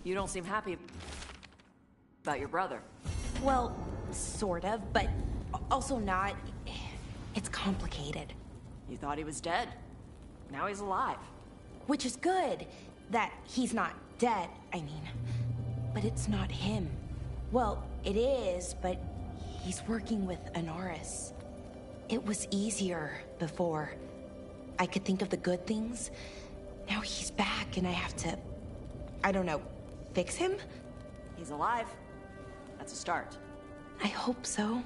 You don't seem happy about your brother. Well, sort of, but also not. It's complicated. You thought he was dead. Now he's alive. Which is good, that he's not dead, I mean. But it's not him. Well, it is, but he's working with Anaris. It was easier before. I could think of the good things. Now he's back and I have to, I don't know, fix him? He's alive. That's a start. I hope so.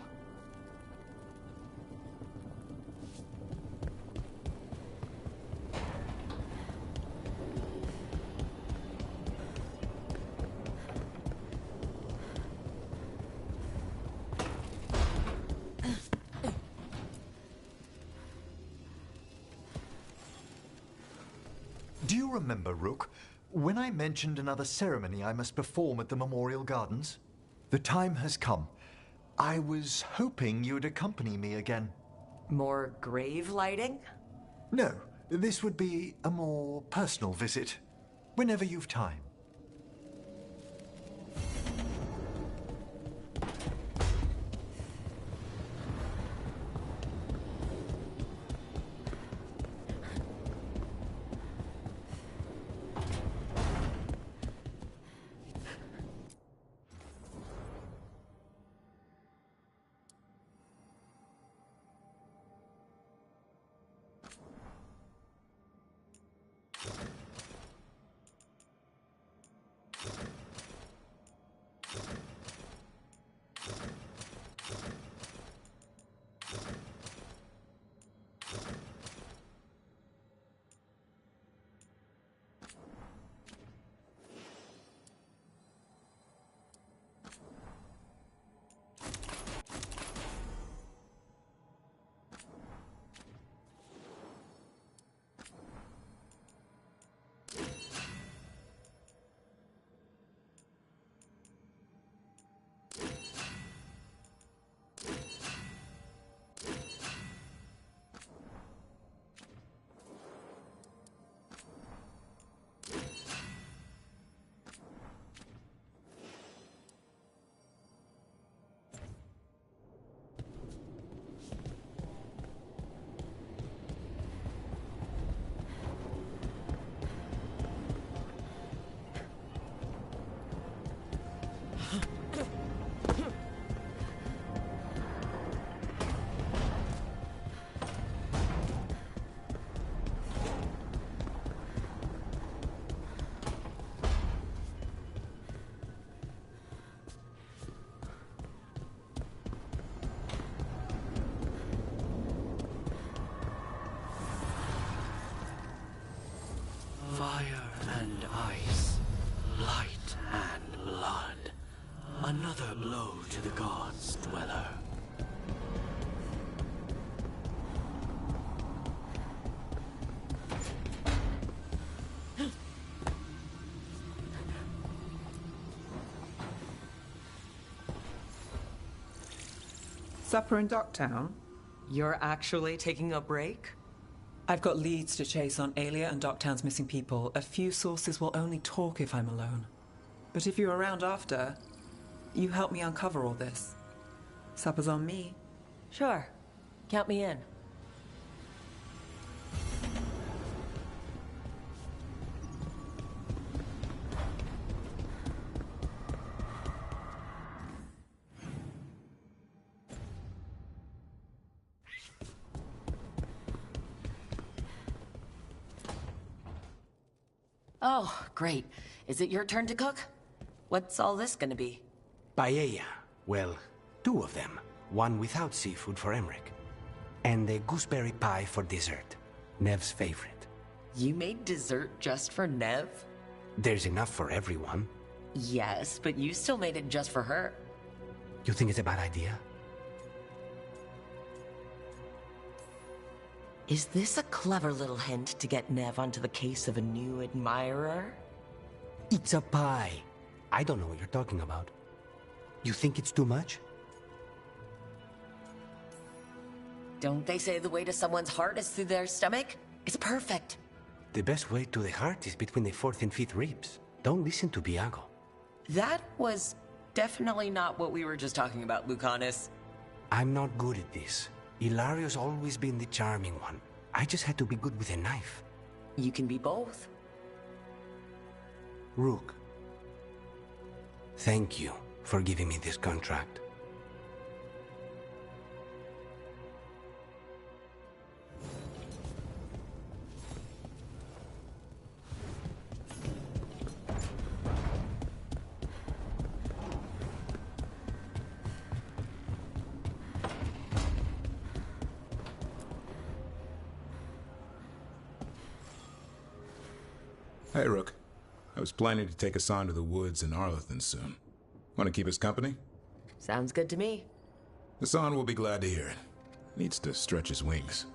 Do you remember, Rook, when I mentioned another ceremony I must perform at the Memorial Gardens? The time has come. I was hoping you'd accompany me again. More grave lighting? No, this would be a more personal visit. Whenever you've time. Fire and ice, light and blood. Another blow to the gods' dweller. Supper in Docktown? You're actually taking a break? I've got leads to chase on Aelia and Docktown's missing people. A few sources will only talk if I'm alone. But if you're around after, you help me uncover all this. Supper's on me. Sure. Count me in. Oh, great. Is it your turn to cook? What's all this gonna be? Paella. Well, two of them. One without seafood for Emmerich. And a gooseberry pie for dessert. Nev's favorite. You made dessert just for Nev? There's enough for everyone. Yes, but you still made it just for her. You think it's a bad idea? Is this a clever little hint to get Nev onto the case of a new admirer? It's a pie. I don't know what you're talking about. You think it's too much? Don't they say the way to someone's heart is through their stomach? It's perfect. The best way to the heart is between the fourth and fifth ribs. Don't listen to Biago. That was definitely not what we were just talking about, Lucanus. I'm not good at this. Hilario's always been the charming one. I just had to be good with a knife. You can be both. Rook, thank you for giving me this contract. Hey, Rook. I was planning to take Hassan to the woods in Arlington soon. Want to keep us company? Sounds good to me. Hassan will be glad to hear it. Needs to stretch his wings.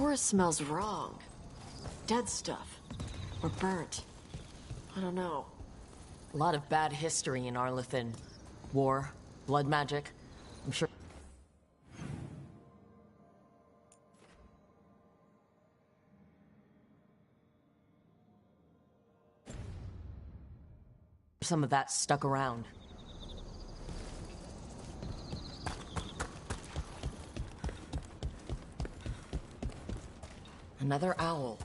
forest smells wrong. Dead stuff. Or burnt. I don't know. A lot of bad history in Arlethan. War, blood magic. I'm sure some of that stuck around. Another owl.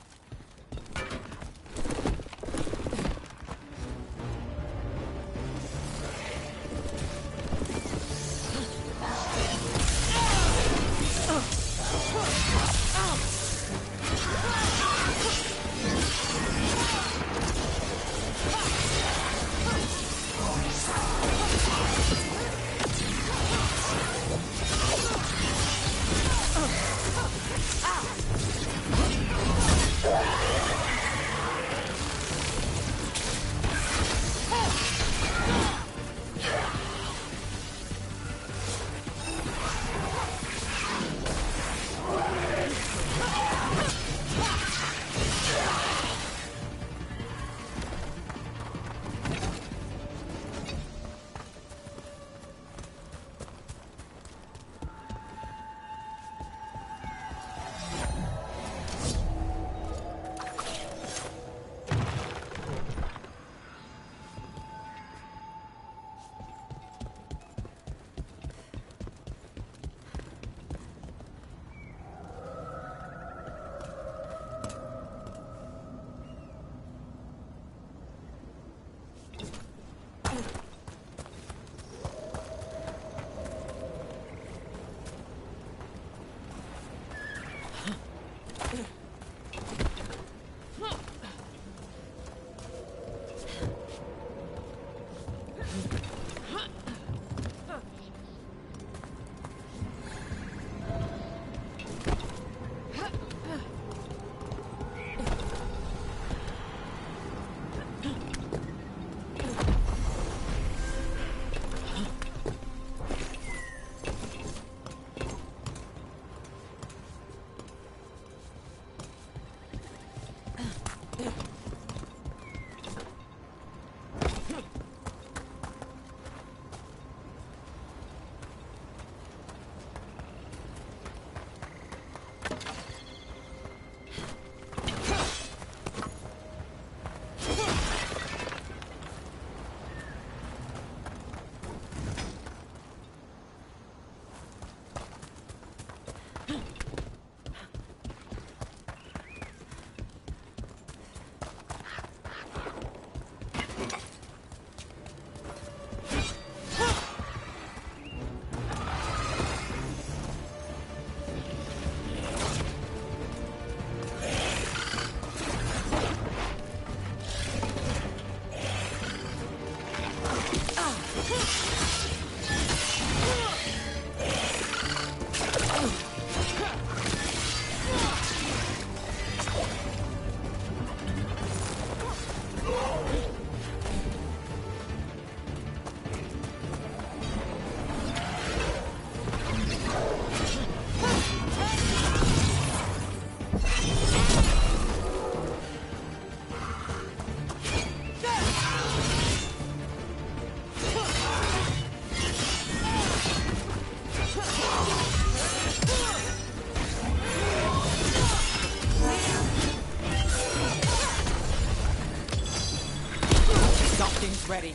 Ready.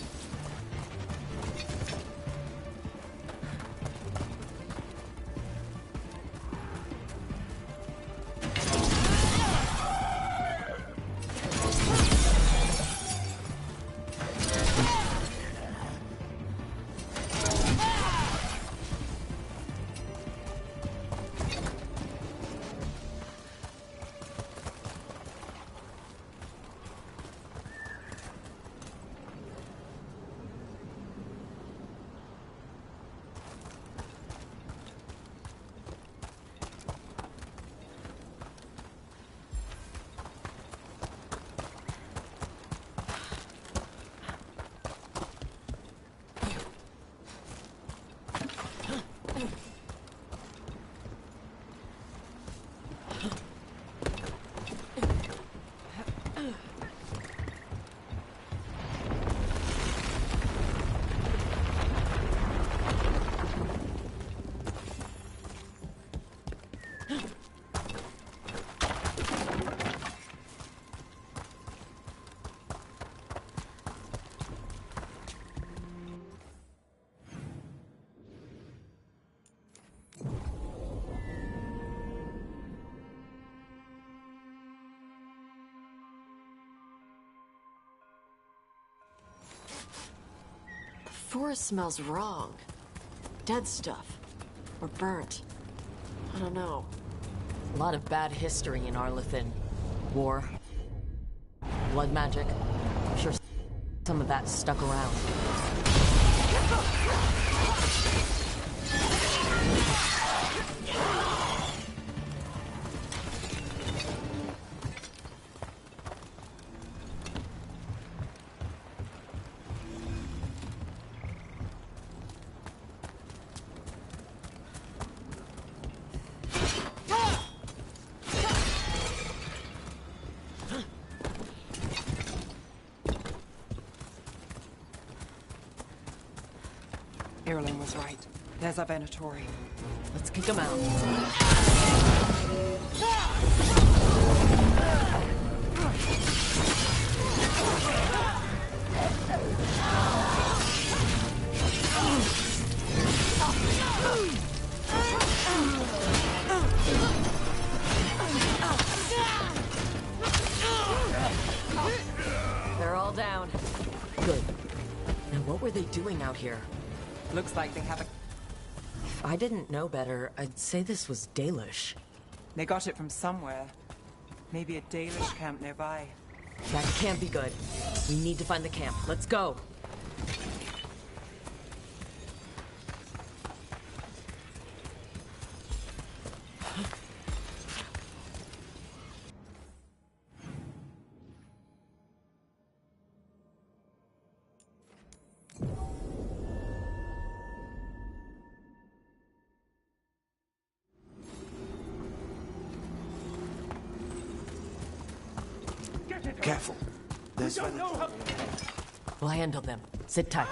forest smells wrong. Dead stuff. Or burnt. I don't know. A lot of bad history in Arlithin. War. Blood magic. I'm sure some of that stuck around. Irulan was right. There's our Venatori. Let's kick him out. They're all down. Good. Now what were they doing out here? Looks like they have a... If I didn't know better, I'd say this was Dalish. They got it from somewhere. Maybe a Dalish camp nearby. That can't be good. We need to find the camp. Let's go. Careful. There's We'll handle them. Sit tight.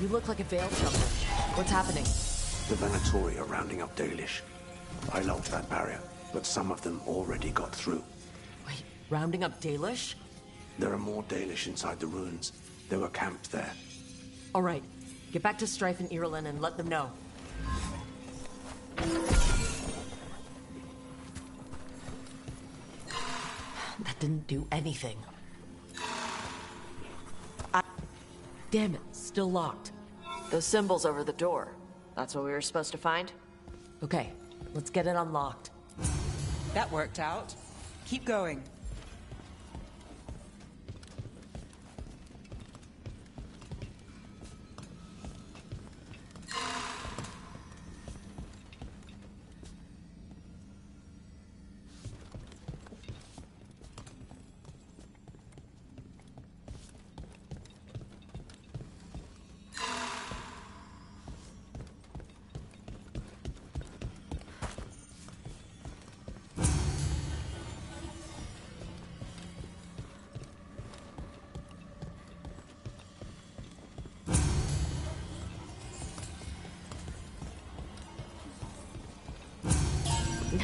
You look like a Veil jumper. What's happening? The Venatori are rounding up Dalish. I locked that barrier, but some of them already got through. Wait, rounding up Dalish? There are more Dalish inside the ruins. They were camped there. All right. Get back to Strife and Irulan and let them know. That didn't do anything. Damn it, still locked. Those symbols over the door. That's what we were supposed to find? Okay, let's get it unlocked. That worked out. Keep going.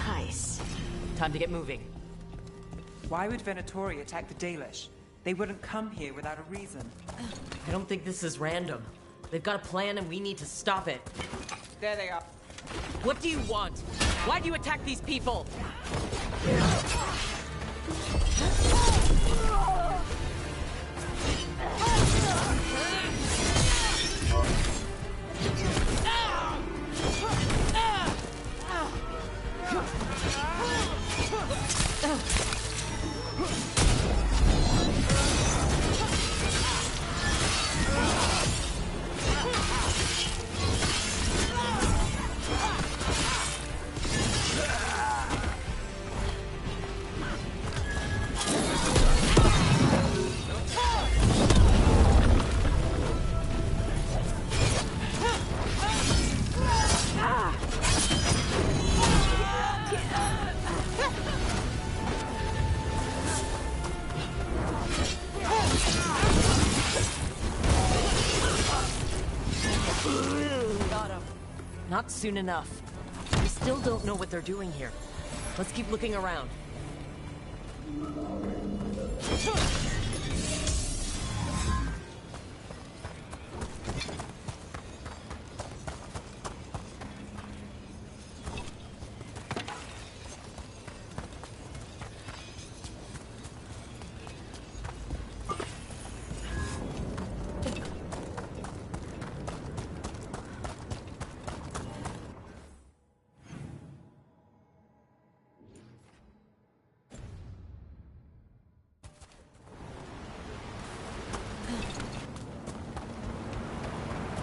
Nice. Time to get moving. Why would Venatori attack the Dalish? They wouldn't come here without a reason. I don't think this is random. They've got a plan and we need to stop it. There they are. What do you want? Why do you attack these people? Not soon enough. We still don't know what they're doing here. Let's keep looking around.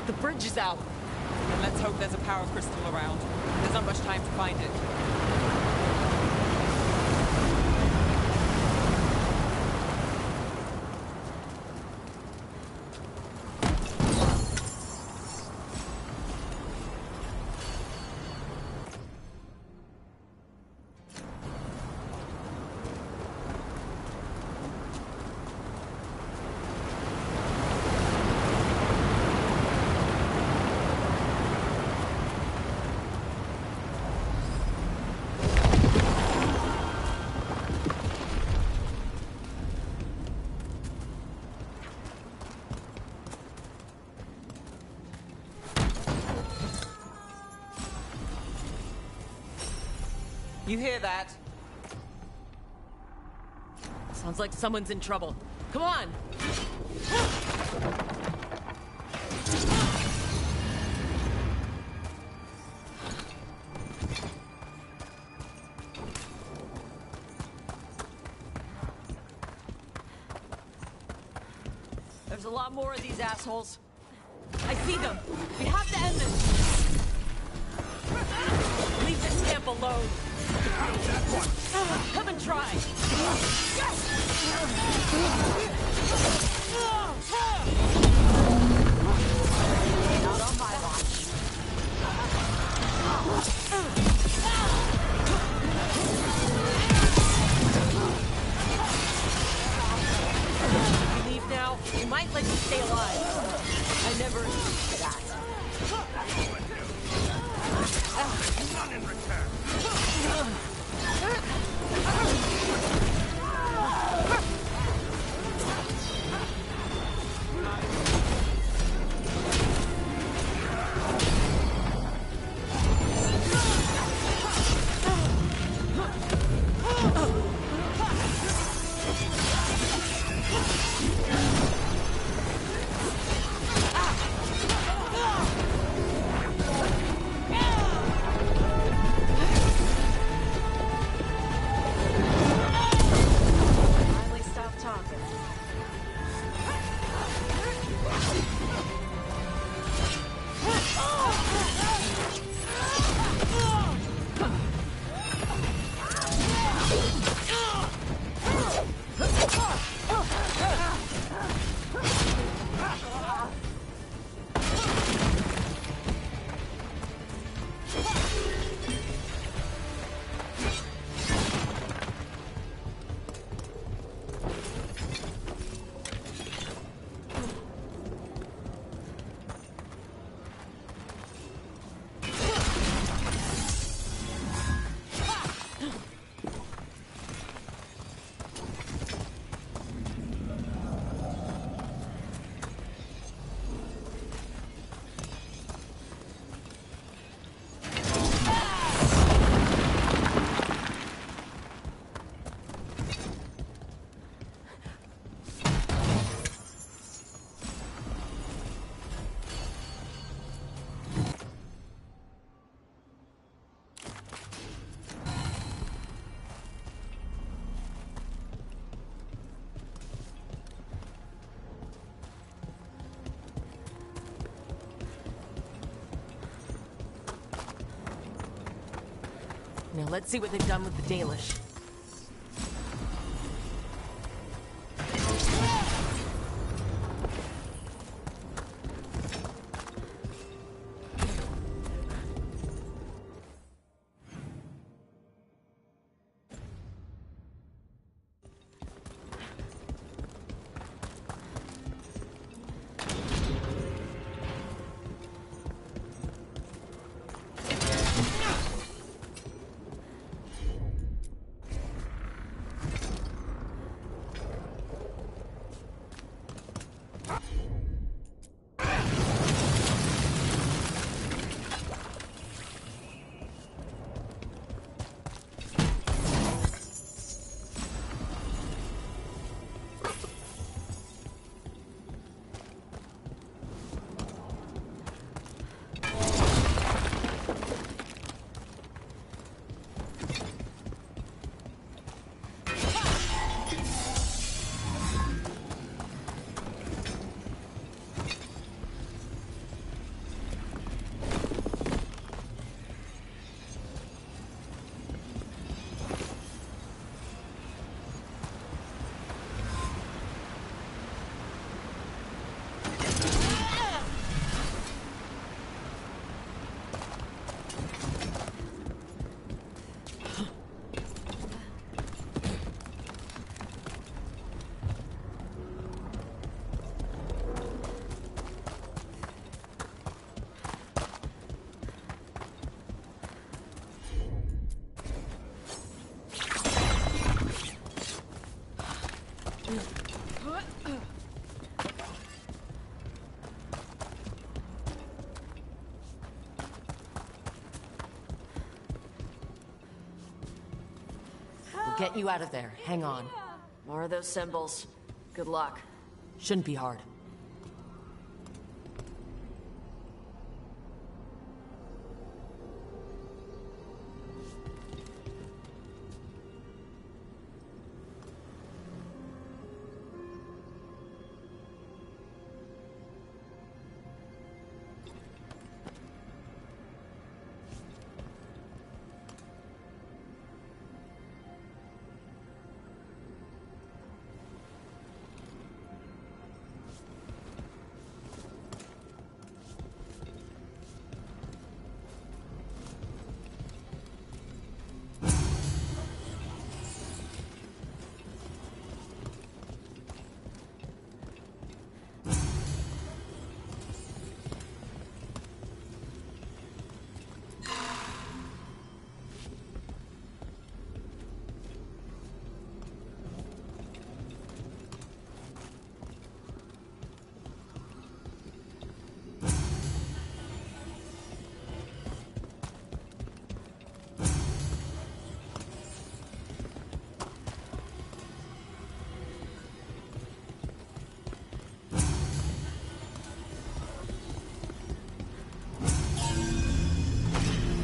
The bridge is out. And let's hope there's a power crystal around. There's not much time to find it. You hear that? Sounds like someone's in trouble. Come on! There's a lot more of these assholes. I see them. We have to end this. Leave this camp alone. Come and try. Not on my watch. If you leave now, we might let you stay alive. I never agreed to that. None in return. Now let's see what they've done with the Dalish. I'll get you out of there. Hang on. More of those symbols. Good luck. Shouldn't be hard.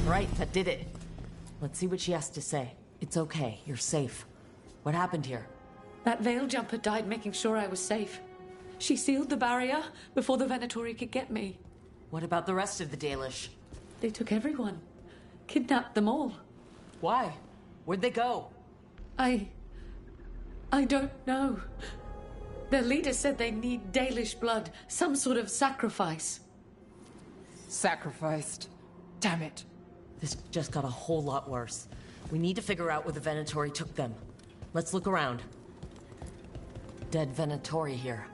Right, that did it. Let's see what she has to say. It's okay, you're safe. What happened here? That veil jumper died making sure I was safe. She sealed the barrier before the Venatori could get me. What about the rest of the Dalish? They took everyone. Kidnapped them all. Why? Where'd they go? I don't know. Their leader said they need Dalish blood, some sort of sacrifice. Sacrificed. Damn it. This just got a whole lot worse. We need to figure out where the Venatori took them. Let's look around. Dead Venatori here.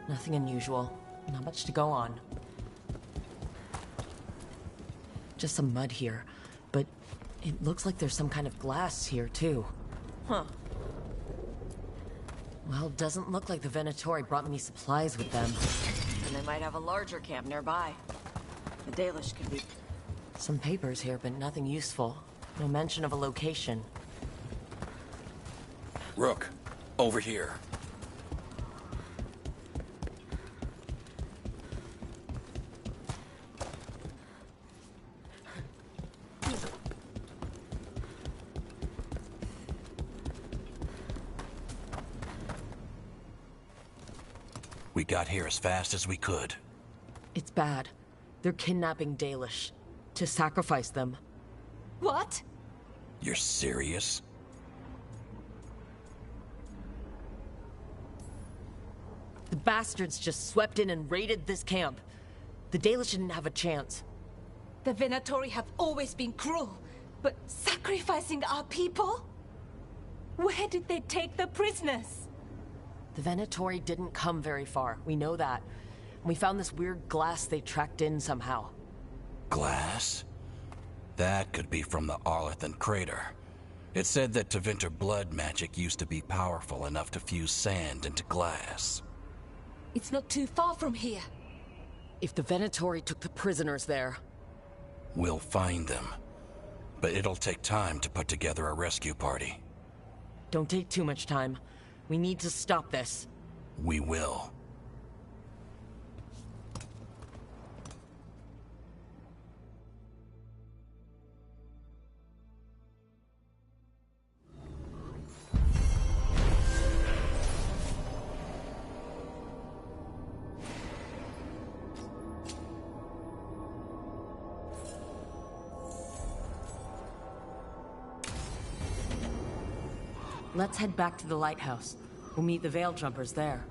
Nothing unusual. Not much to go on. Just some mud here. But it looks like there's some kind of glass here, too. Huh. Well, doesn't look like the Venatori brought many supplies with them. And they might have a larger camp nearby. The Dalish could be... Some papers here, but nothing useful. No mention of a location. Rook, over here. We got here as fast as we could. It's bad. They're kidnapping Dalish. To sacrifice them. What? You're serious? The bastards just swept in and raided this camp. The Dalish didn't have a chance. The Venatori have always been cruel, but sacrificing our people? Where did they take the prisoners? The Venatori didn't come very far. We know that. We found this weird glass they tracked in somehow. Glass? That could be from the Arlathan crater. It said that Tevinter blood magic used to be powerful enough to fuse sand into glass. It's not too far from here. If the Venatori took the prisoners there... We'll find them. But it'll take time to put together a rescue party. Don't take too much time. We need to stop this. We will. Let's head back to the lighthouse. We'll meet the Veil Jumpers there.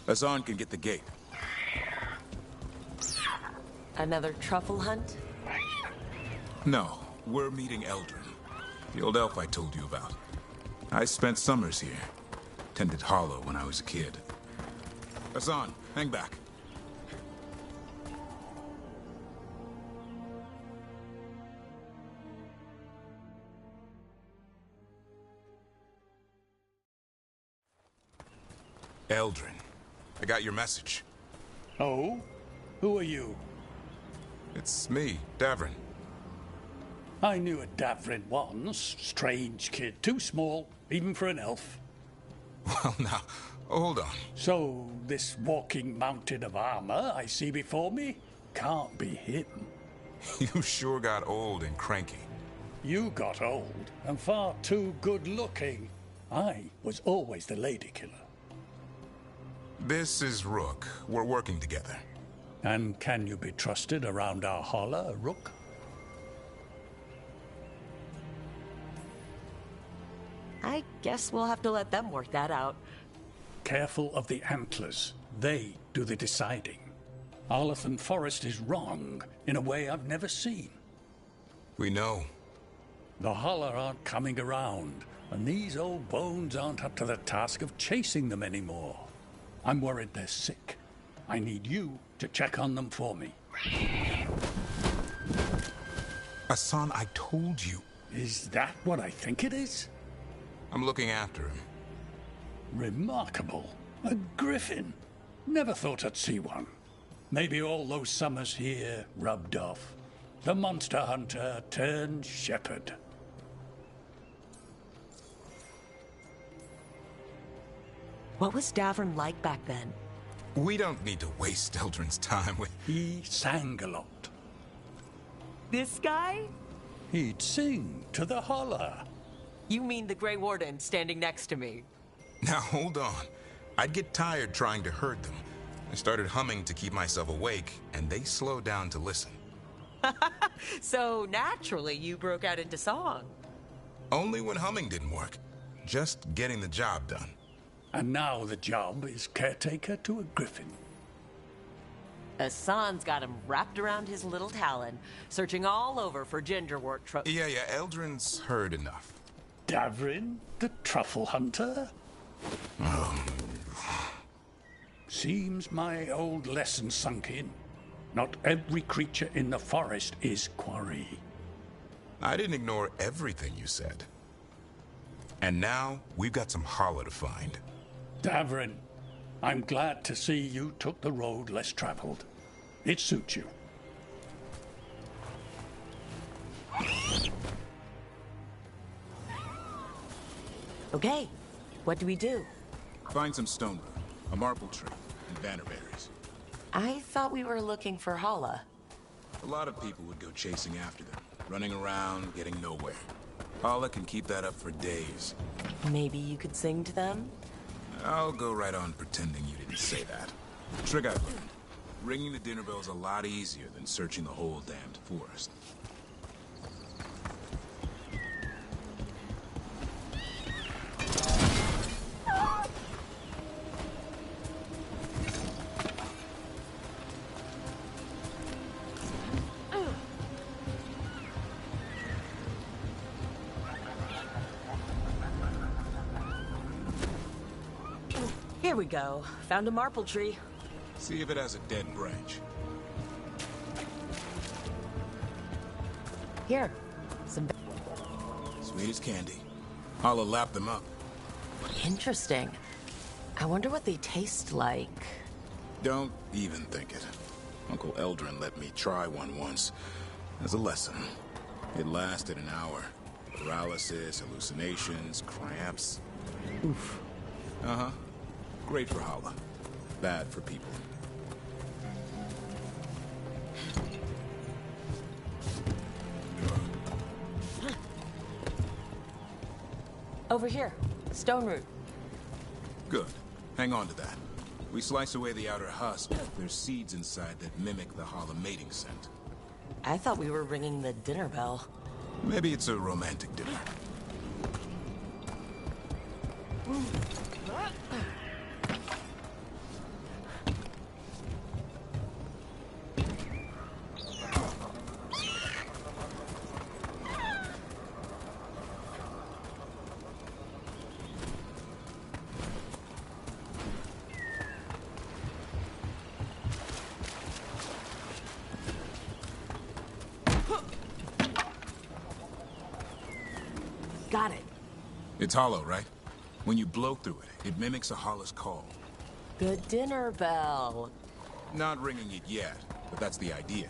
Hassan can get the gate. Another truffle hunt? No, we're meeting Eldrin, the old elf I told you about. I spent summers here. Tended Hollow when I was a kid. Hassan, hang back. Eldrin, I got your message. Oh? Who are you? It's me, Davrin. I knew a Davrin once. Strange kid. Too small, even for an elf. Well, now, hold on. So, this walking mountain of armor I see before me can't be him. You sure got old and cranky. You got old and far too good looking. I was always the lady killer. This is Rook. We're working together. And can you be trusted around our holler, Rook? I guess we'll have to let them work that out. Careful of the antlers. They do the deciding. Arlathan Forest is wrong in a way I've never seen. We know. The holler aren't coming around, and these old bones aren't up to the task of chasing them anymore. I'm worried they're sick. I need you to check on them for me. Hassan, I told you. Is that what I think it is? I'm looking after him. Remarkable. A griffin. Never thought I'd see one. Maybe all those summers here rubbed off. The monster hunter turned shepherd. What was Davrin like back then? We don't need to waste Eldrin's time with... He sang a lot. This guy? He'd sing to the holler. You mean the Grey Warden standing next to me? Now, hold on. I'd get tired trying to herd them. I started humming to keep myself awake, and they slowed down to listen. So, naturally, you broke out into song. Only when humming didn't work. Just getting the job done. And now the job is caretaker to a griffin. Hassan's got him wrapped around his little talon, searching all over for gingerwort Yeah, Eldrin's heard enough. Davrin, the truffle hunter? Seems my old lesson sunk in. Not every creature in the forest is quarry. I didn't ignore everything you said. And now, we've got some holler to find. Davrin, I'm glad to see you took the road less traveled. It suits you. Okay, what do we do? Find some stone root, a marble tree, and bannerberries. I thought we were looking for Hala. A lot of people would go chasing after them, running around, getting nowhere. Hala can keep that up for days. Maybe you could sing to them? I'll go right on pretending you didn't say that. Trick I've learned. Ringing the dinner bell's a lot easier than searching the whole damned forest. Here we go. Found a marple tree. See if it has a dead branch. Here, some... Sweet as candy. Hala lap them up. Interesting. I wonder what they taste like. Don't even think it. Uncle Eldrin let me try one once. As a lesson. It lasted an hour. Paralysis, hallucinations, cramps. Oof. Uh-huh. Great for Hala. Bad for people. Over here. Stone root. Good. Hang on to that. We slice away the outer husk. There's seeds inside that mimic the Hala mating scent. I thought we were ringing the dinner bell. Maybe it's a romantic dinner. Got it. It's hollow, right? When you blow through it, it mimics a hollow's call. Good dinner bell. Not ringing it yet, but that's the idea.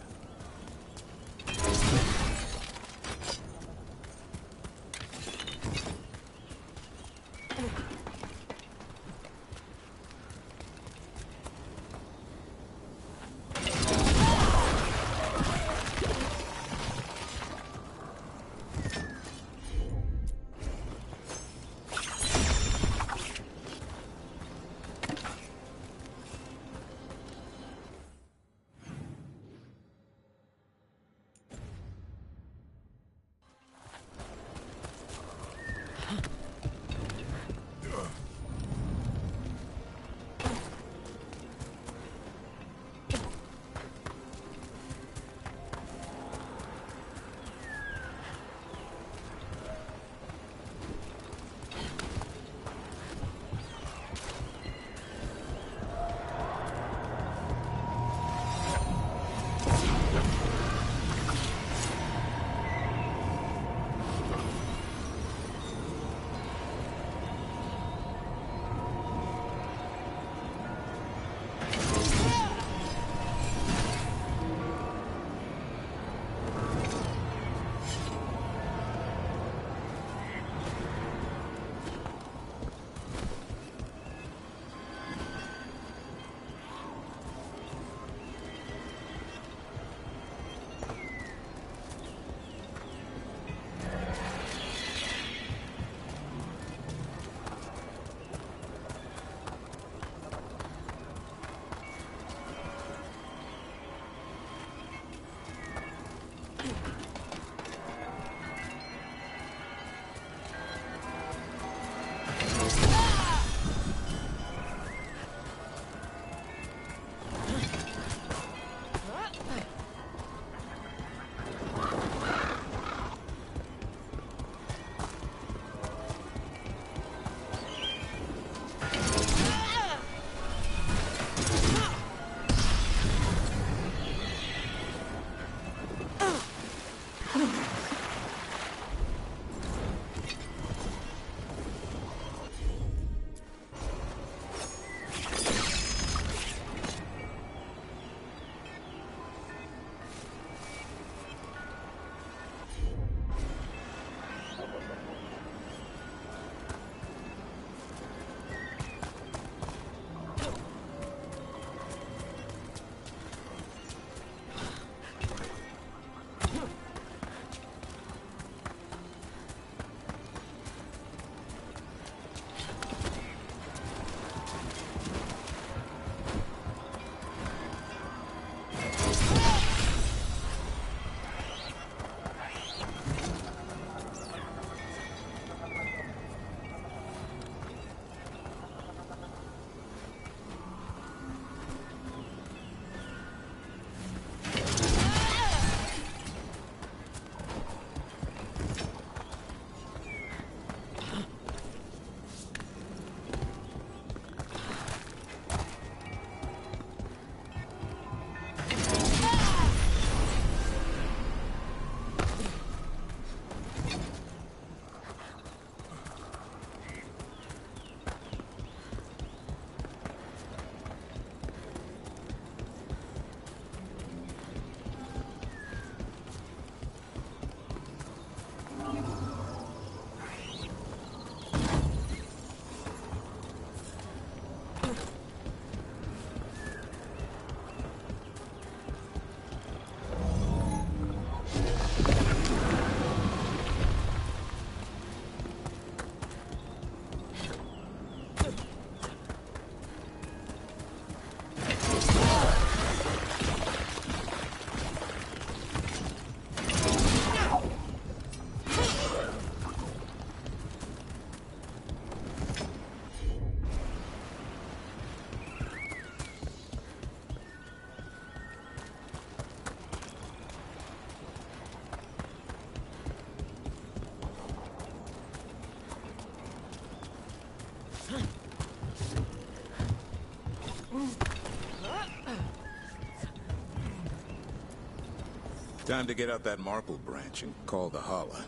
Time to get out that Marple branch and call the Hala.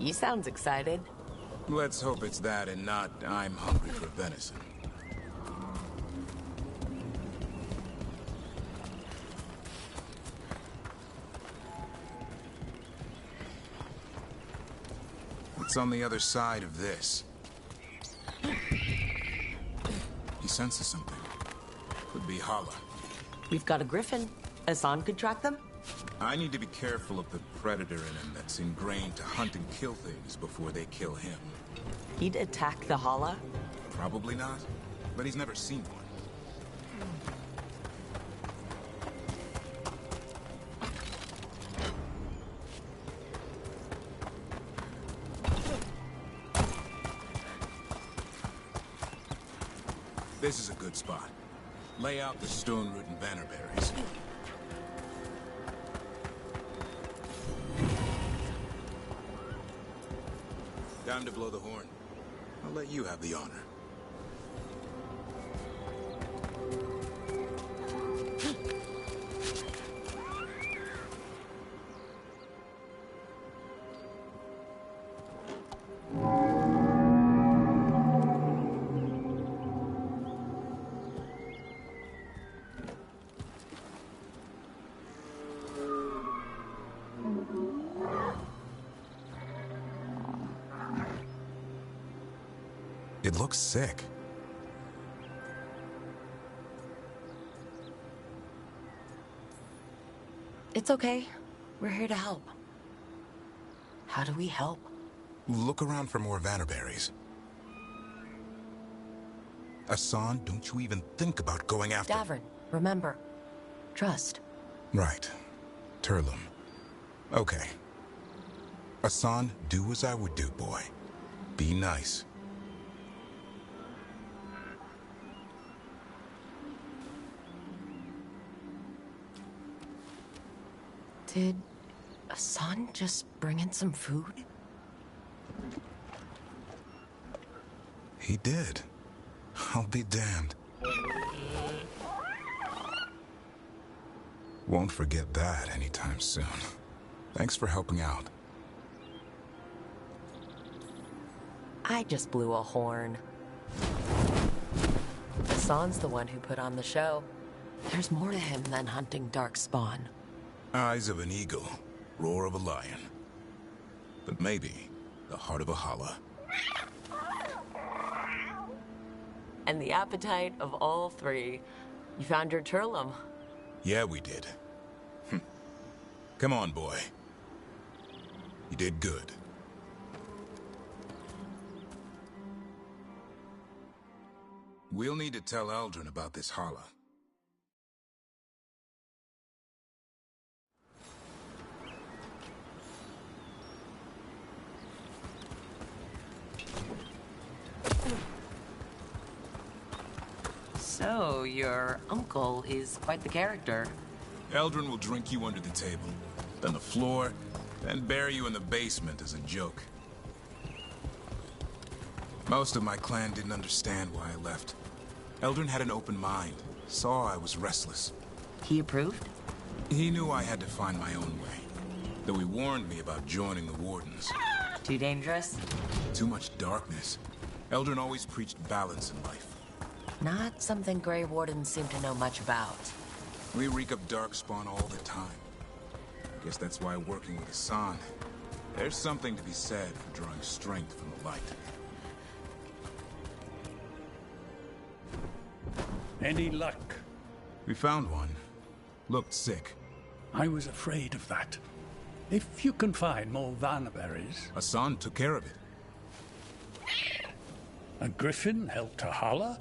He sounds excited. Let's hope it's that and not I'm hungry for venison. What's on the other side of this? He senses something. Could be Hala. We've got a griffin. Hassan could track them? I need to be careful of the predator in him that's ingrained to hunt and kill things before they kill him. He'd attack the Hala? Probably not, but he's never seen one. This is a good spot. Lay out the stone root and bannerberries. Time to blow the horn. I'll let you have the honor. It looks sick. It's okay. We're here to help. How do we help? Look around for more vannerberries. Hassan, don't you even think about going after... Davrin, remember. Trust. Right. Turlum. Okay. Hassan, do as I would do, boy. Be nice. Did Hassan just bring in some food? He did. I'll be damned. Won't forget that anytime soon. Thanks for helping out. I just blew a horn. Hassan's the one who put on the show. There's more to him than hunting Darkspawn. Eyes of an eagle, roar of a lion. But maybe the heart of a Hala. And the appetite of all three. You found your Turlum. Yeah, we did. Come on, boy. You did good. We'll need to tell Eldrin about this Hala. So, your uncle is quite the character. Eldrin will drink you under the table, then the floor, then bury you in the basement as a joke. Most of my clan didn't understand why I left. Eldrin had an open mind, saw I was restless. He approved? He knew I had to find my own way, though he warned me about joining the Wardens. Too dangerous? Too much darkness. Eldrin always preached balance in life. Not something Grey Wardens seem to know much about. We reek up Darkspawn all the time. Guess that's why working with Hassan, there's something to be said for drawing strength from the light. Any luck? We found one. Looked sick. I was afraid of that. If you can find more vanberries... Hassan took care of it. A griffin helped a Hala?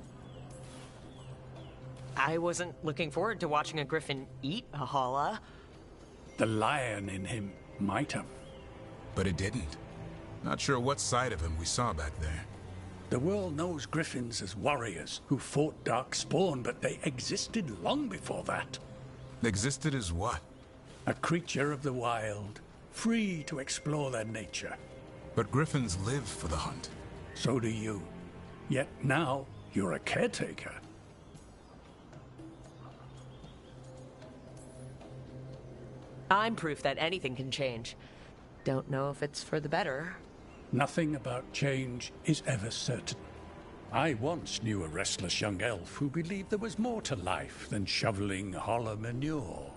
I wasn't looking forward to watching a griffin eat a Hala. The lion in him might have. But it didn't. Not sure what side of him we saw back there. The world knows griffins as warriors who fought Darkspawn, but they existed long before that. Existed as what? A creature of the wild, free to explore their nature. But griffins live for the hunt. So do you. Yet now, you're a caretaker. I'm proof that anything can change. Don't know if it's for the better. Nothing about change is ever certain. I once knew a restless young elf who believed there was more to life than shoveling hollow manure.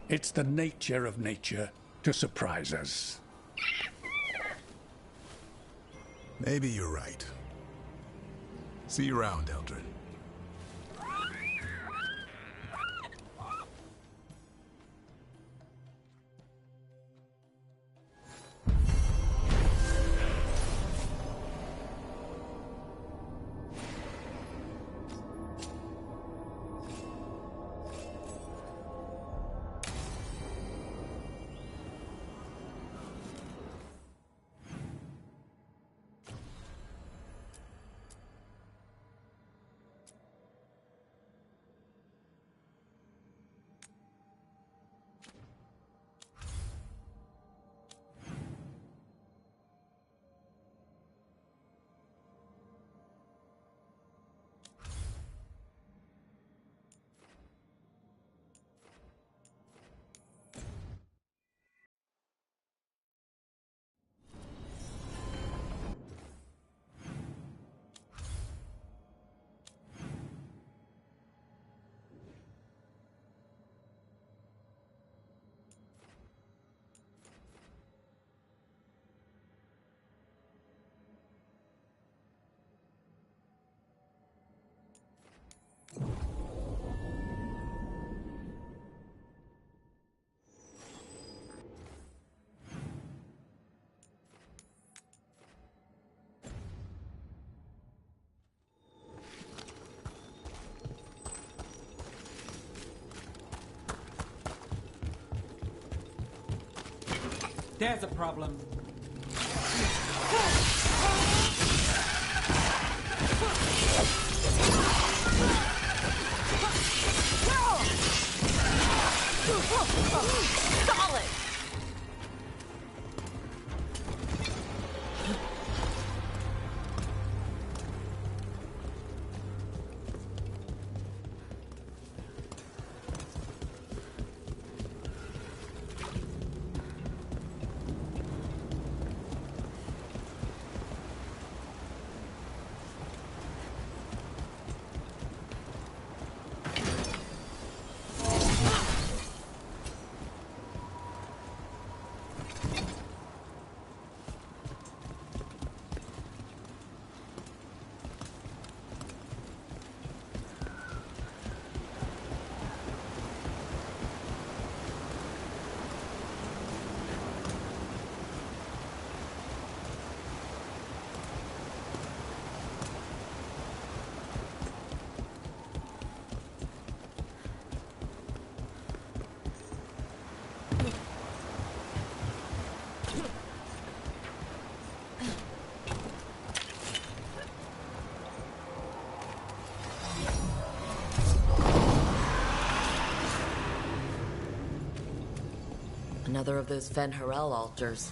It's the nature of nature to surprise us. Maybe you're right. See you around, Eldrin. There's a problem. Solid! Another of those Ven Harel altars.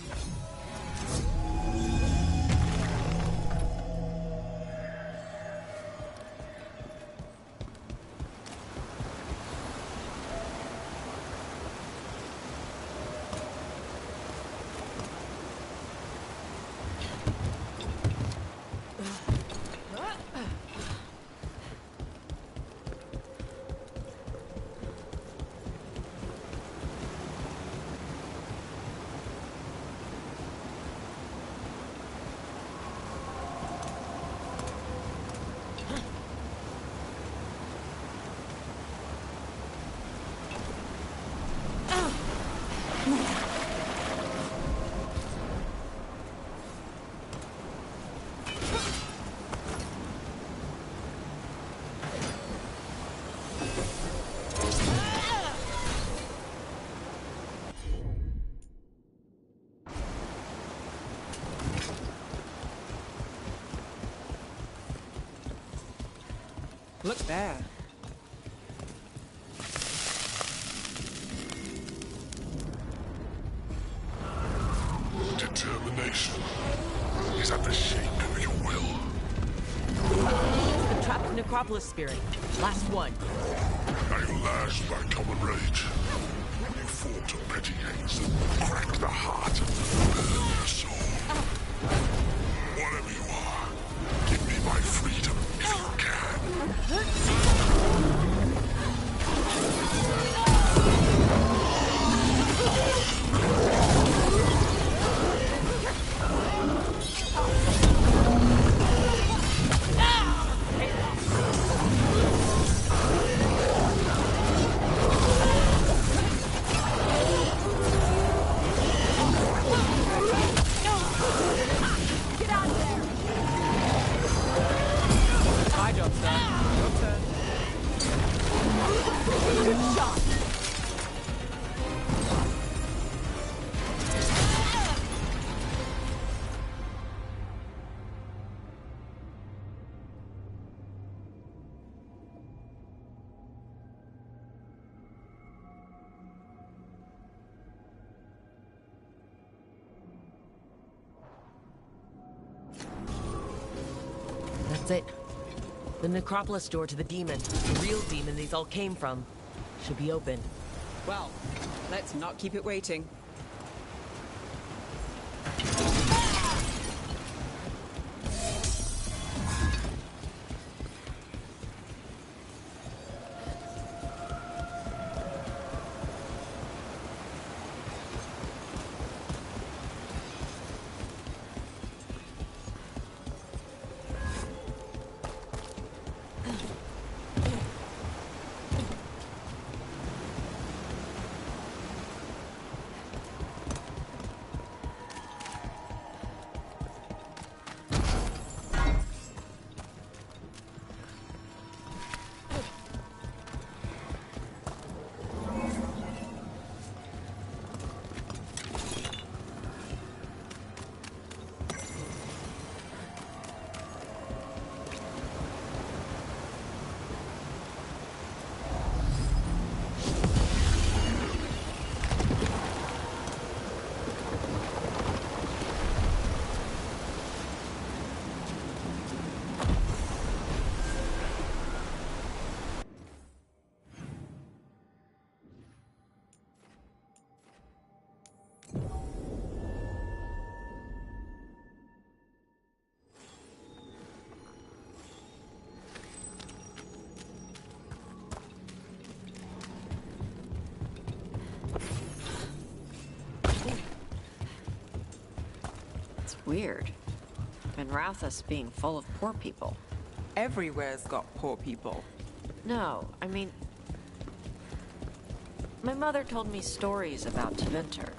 Look there. Determination is at the shape of your will. The trapped Necropolis spirit. Last one. At your last by common rage, you fought a petty haze, cracked the heart, burned your soul. That's it. The necropolis door to the demon, the real demon these all came from, should be open. Well, let's not keep it waiting. Weird. Benrathus being full of poor people. Everywhere's got poor people. No, I mean... My mother told me stories about Tevinter.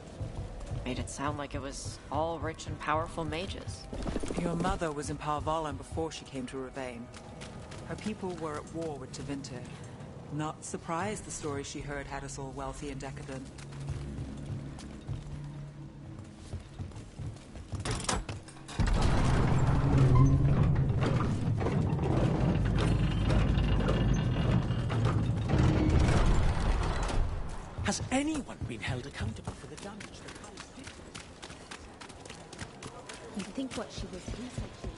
Made it sound like it was all rich and powerful mages. Your mother was in Parvalan before she came to Ravane. Her people were at war with Tevinter. Not surprised the story she heard had us all wealthy and decadent. Has anyone been held accountable for the damage the palace did? You think what she was researching?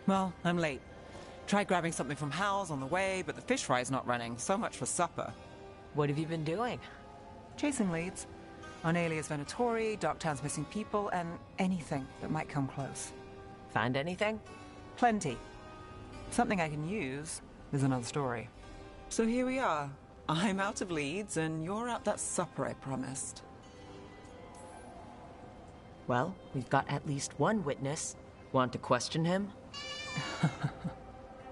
Well, I'm late. Tried grabbing something from Hal's on the way, but the fish fry's not running. So much for supper. What have you been doing? Chasing leads. On Alias Venatori, Docktown's missing people, and anything that might come close. Find anything? Plenty. Something I can use is another story. So here we are. I'm out of leads, and you're at that supper I promised. Well, we've got at least one witness. Want to question him?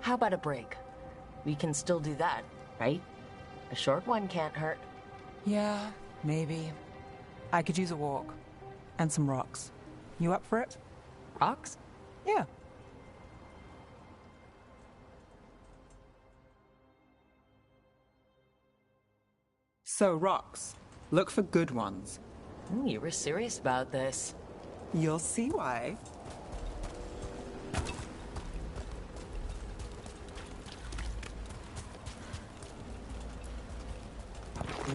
How about a break? We can still do that, right? A short one can't hurt. Yeah, maybe. I could use a walk. And some rocks. You up for it? Rocks? Yeah. So, rocks. Look for good ones. You were serious about this. You'll see why.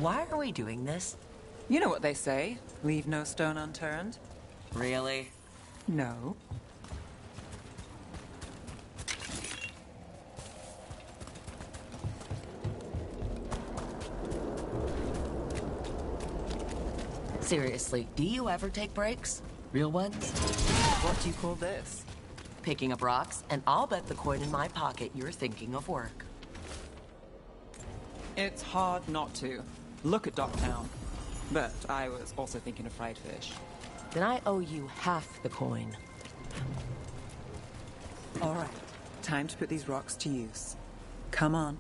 Why are we doing this? You know what they say. Leave no stone unturned. Really? No. Seriously, do you ever take breaks? Real ones? What do you call this? Picking up rocks, and I'll bet the coin in my pocket you're thinking of work. It's hard not to. Look at Docktown. But I was also thinking of fried fish. Then I owe you half the coin. All right. Time to put these rocks to use. Come on.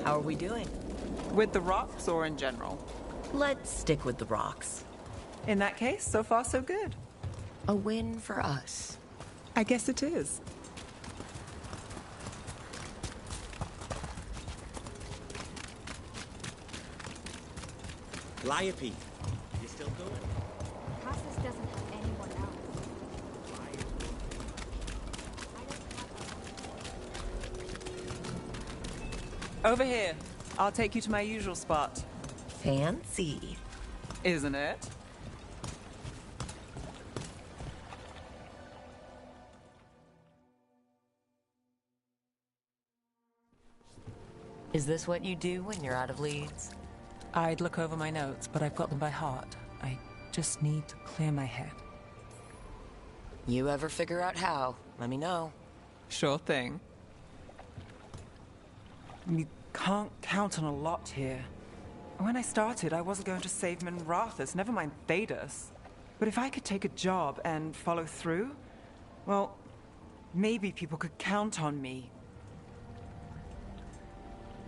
How are we doing? With the rocks or in general? Let's stick with the rocks. In that case, so far so good. A win for us. I guess it is. Liope, you still going? Casas doesn't have anyone else. Over here. I'll take you to my usual spot. Fancy. Isn't it? Is this what you do when you're out of leads? I'd look over my notes, but I've got them by heart. I just need to clear my head. You ever figure out how, let me know. Sure thing. You can't count on a lot here. When I started, I wasn't going to save Minrathous, never mind Thedas. But if I could take a job and follow through, well, maybe people could count on me.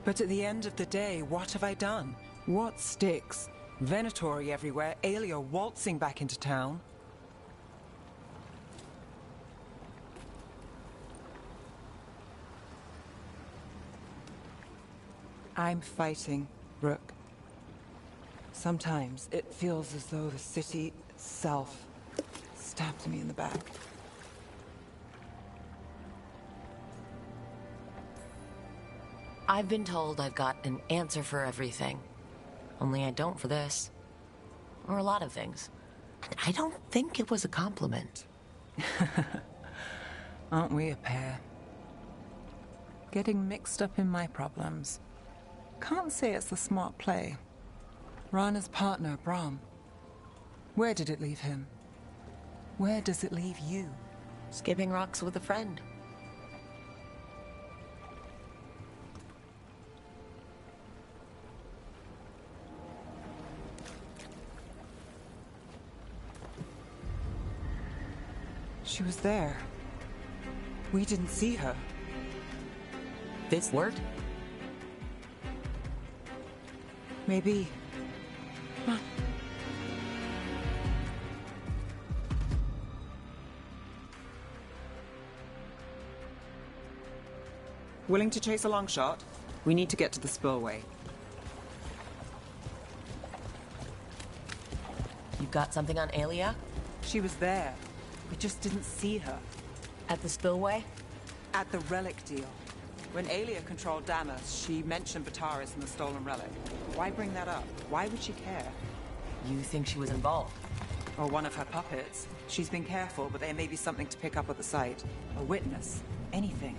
But at the end of the day, what have I done? What sticks? Venatori everywhere, Aelia waltzing back into town. I'm fighting, Rook. Sometimes it feels as though the city itself stabbed me in the back. I've been told I've got an answer for everything. Only I don't for this. Or a lot of things. And I don't think it was a compliment. Aren't we a pair? Getting mixed up in my problems. Can't say it's a smart play. Rana's partner, Brahm. Where did it leave him? Where does it leave you? Skipping rocks with a friend. She was there. We didn't see her. This word? Maybe. Come on. Willing to chase a long shot? We need to get to the spillway. You got something on Aelia? She was there. We just didn't see her. At the spillway? At the relic deal. When Aelia controlled Damas, she mentioned Vitaris and the stolen relic. Why bring that up? Why would she care? You think she was involved? Or one of her puppets. She's been careful, but there may be something to pick up at the site. A witness. Anything.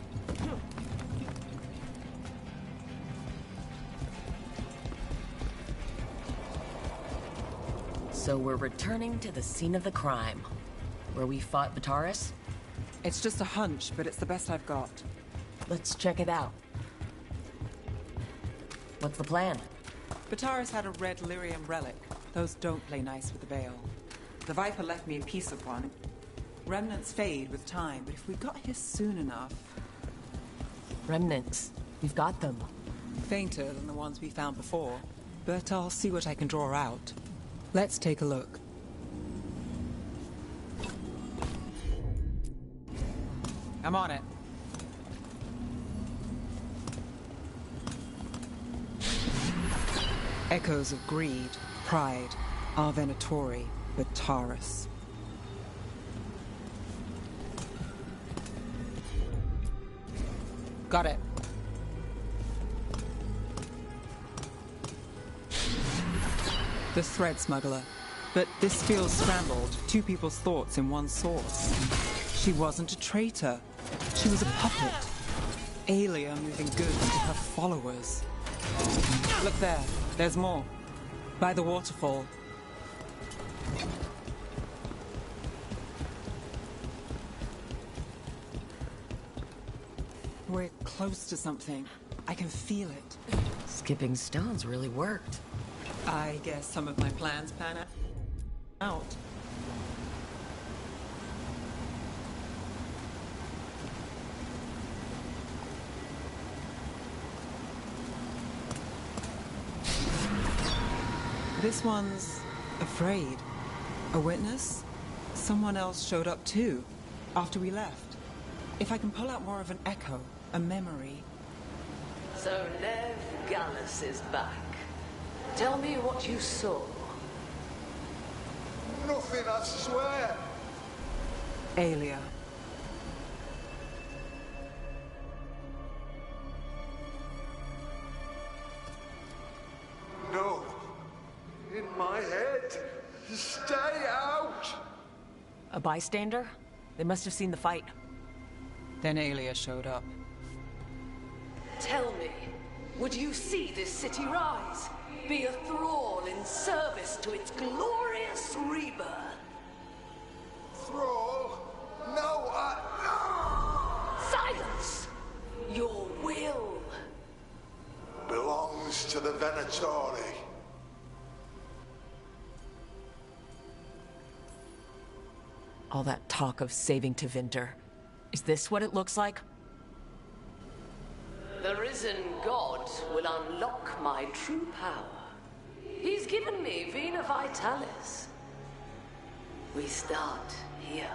So we're returning to the scene of the crime, where we fought Bataris? It's just a hunch, but it's the best I've got. Let's check it out. What's the plan? Bataris had a red lyrium relic. Those don't play nice with the Veil. The Viper left me a piece of one. Remnants fade with time, but if we got here soon enough... Remnants. We've got them. Fainter than the ones we found before, but I'll see what I can draw out. Let's take a look. I'm on it. Echoes of greed, pride, our Venatori, Bataris. Got it. The thread smuggler. But this feels scrambled. Two people's thoughts in one source. She wasn't a traitor. She was a puppet. Aelia moving goods to her followers. Look there. There's more. By the waterfall. We're close to something. I can feel it. Skipping stones really worked. I guess some of my plans pan out. This one's afraid. A witness? Someone else showed up too, after we left. If I can pull out more of an echo, a memory. So Nev Gallus is back. Tell me what you saw. Nothing, I swear. Aelia. No. In my head. Stay out. A bystander? They must have seen the fight. Then Aelia showed up. Tell me, would you see this city rise? Be a thrall in service to its glorious rebirth? Thrall? No, Silence! Your will belongs to the Venatori. All that talk of saving Tevinter. Is this what it looks like? The risen god will unlock my true power. He's given me Vena Vitalis. We start here.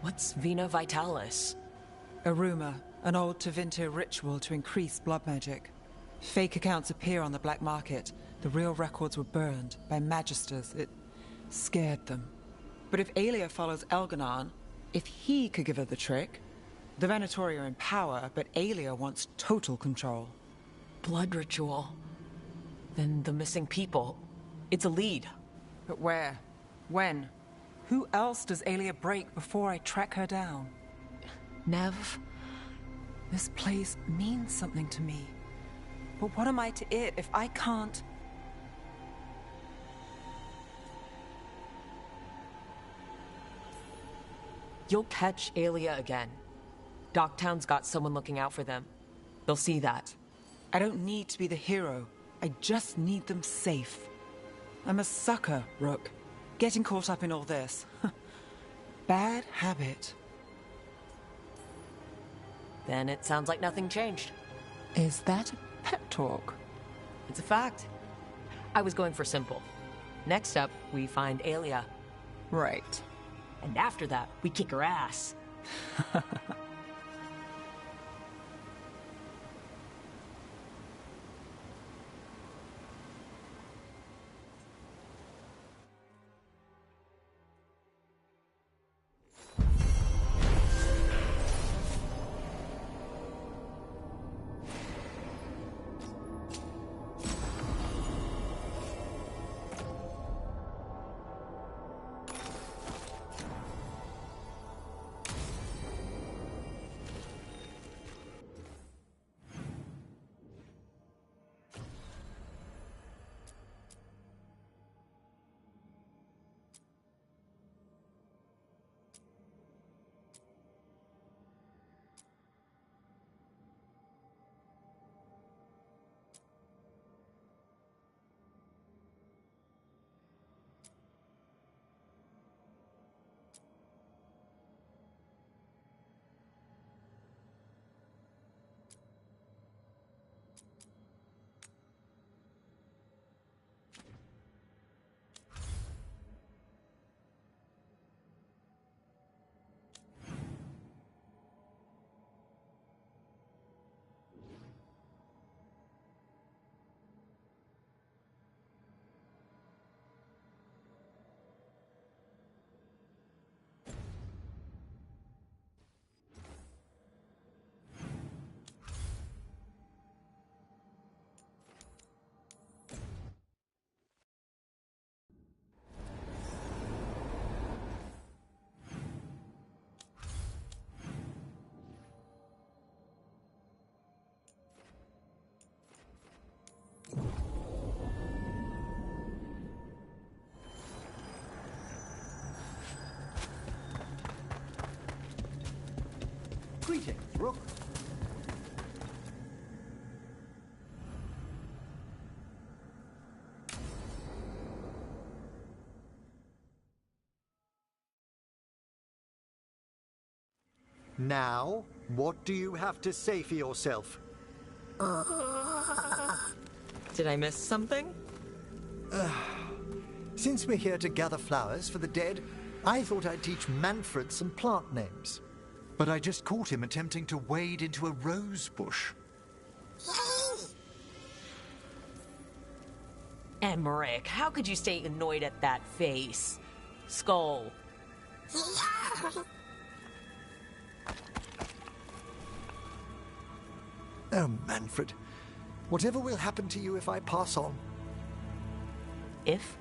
What's Vena Vitalis? A rumor, an old Tevinter ritual to increase blood magic. Fake accounts appear on the black market. The real records were burned by magisters. It scared them. But if Aelia follows Elganon, if he could give her the trick, the Venatori are in power, but Aelia wants total control. Blood ritual. Then the missing people. It's a lead. But where? When? Who else does Aelia break before I track her down? Nev? This place means something to me. But what am I to it if I can't... You'll catch Aelia again. Docktown's got someone looking out for them. They'll see that. I don't need to be the hero. I just need them safe. I'm a sucker, Rook. Getting caught up in all this. Bad habit. Then it sounds like nothing changed. Is that a pep talk? It's a fact. I was going for simple. Next up, we find Aelia. Right. And after that, we kick her ass. Rook. Now, what do you have to say for yourself? Did I miss something? Since we're here to gather flowers for the dead, I thought I'd teach Manfred some plant names. But I just caught him attempting to wade into a rose bush. Emmerich, how could you stay annoyed at that face? Skull. Oh, Manfred. Whatever will happen to you if I pass on? If?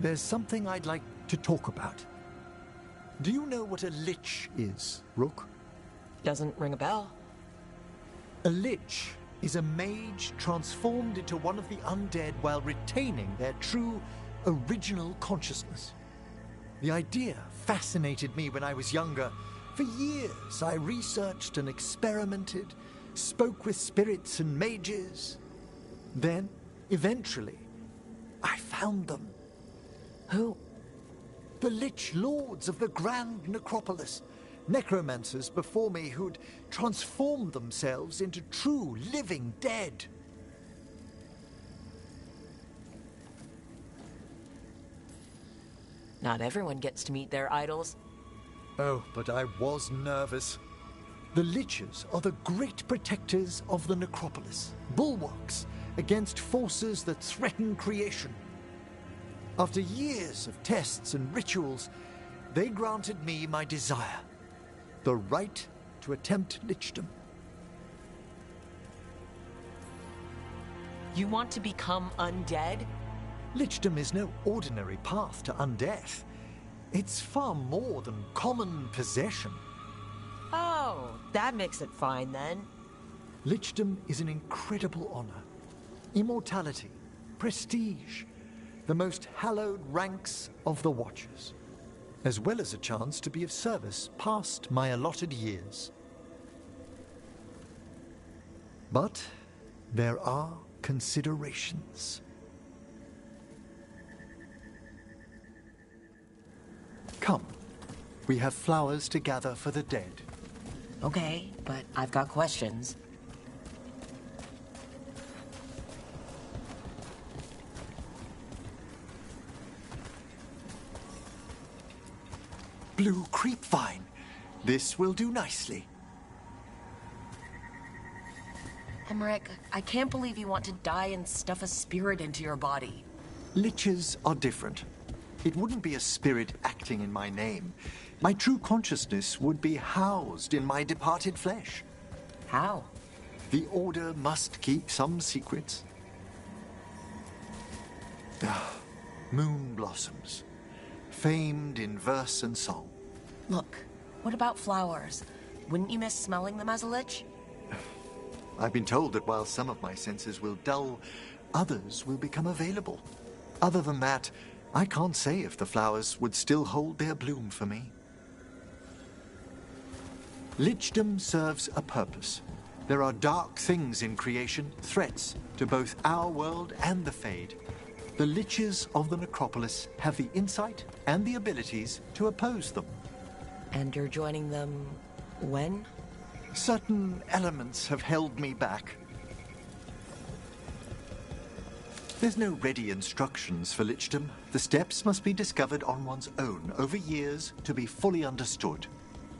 There's something I'd like to talk about. Do you know what a lich is, Rook? Doesn't ring a bell. A lich is a mage transformed into one of the undead while retaining their true, original consciousness. The idea fascinated me when I was younger. For years, I researched and experimented, spoke with spirits and mages. Then, eventually, I found them. Who? The Lich Lords of the Grand Necropolis. Necromancers before me who'd transformed themselves into true living dead. Not everyone gets to meet their idols. Oh, but I was nervous. The Liches are the great protectors of the Necropolis, bulwarks against forces that threaten creation. After years of tests and rituals, they granted me my desire, the right to attempt lichdom. You want to become undead? Lichdom is no ordinary path to undeath. It's far more than common possession. Oh, that makes it fine then. Lichdom is an incredible honor. Immortality, prestige, the most hallowed ranks of the Watchers, as well as a chance to be of service past my allotted years. But there are considerations. Come, we have flowers to gather for the dead. Okay, but I've got questions. Blue creepvine. This will do nicely. Emmerich, I can't believe you want to die and stuff a spirit into your body. Liches are different. It wouldn't be a spirit acting in my name. My true consciousness would be housed in my departed flesh. How? The Order must keep some secrets. Moon blossoms, famed in verse and song. Look, what about flowers? Wouldn't you miss smelling them as a lich? I've been told that while some of my senses will dull, others will become available. Other than that, I can't say if the flowers would still hold their bloom for me. Lichdom serves a purpose. There are dark things in creation, threats to both our world and the Fade. The Liches of the Necropolis have the insight and the abilities to oppose them. And you're joining them when? Certain elements have held me back. There's no ready instructions for lichdom. The steps must be discovered on one's own over years to be fully understood.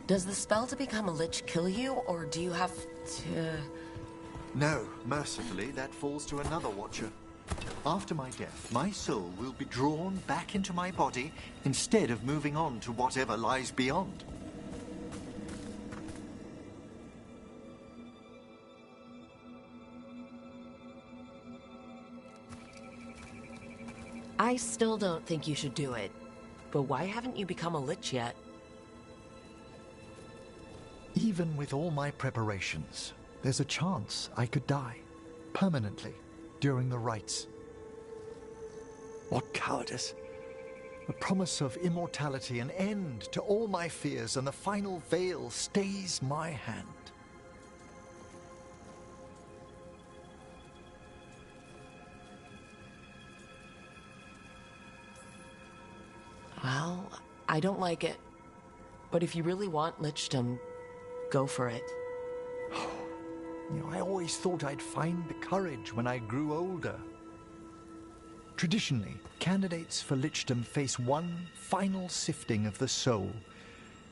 Does the spell to become a lich kill you, or do you have to... No, mercifully, that falls to another Watcher. After my death, my soul will be drawn back into my body instead of moving on to whatever lies beyond. I still don't think you should do it. But why haven't you become a lich yet? Even with all my preparations, there's a chance I could die permanently during the rites. What cowardice. The promise of immortality, an end to all my fears, and the final veil stays my hand. Well, I don't like it. But if you really want Lichdom, go for it. I always thought I'd find the courage when I grew older. Traditionally, candidates for Lichdom face one final sifting of the soul.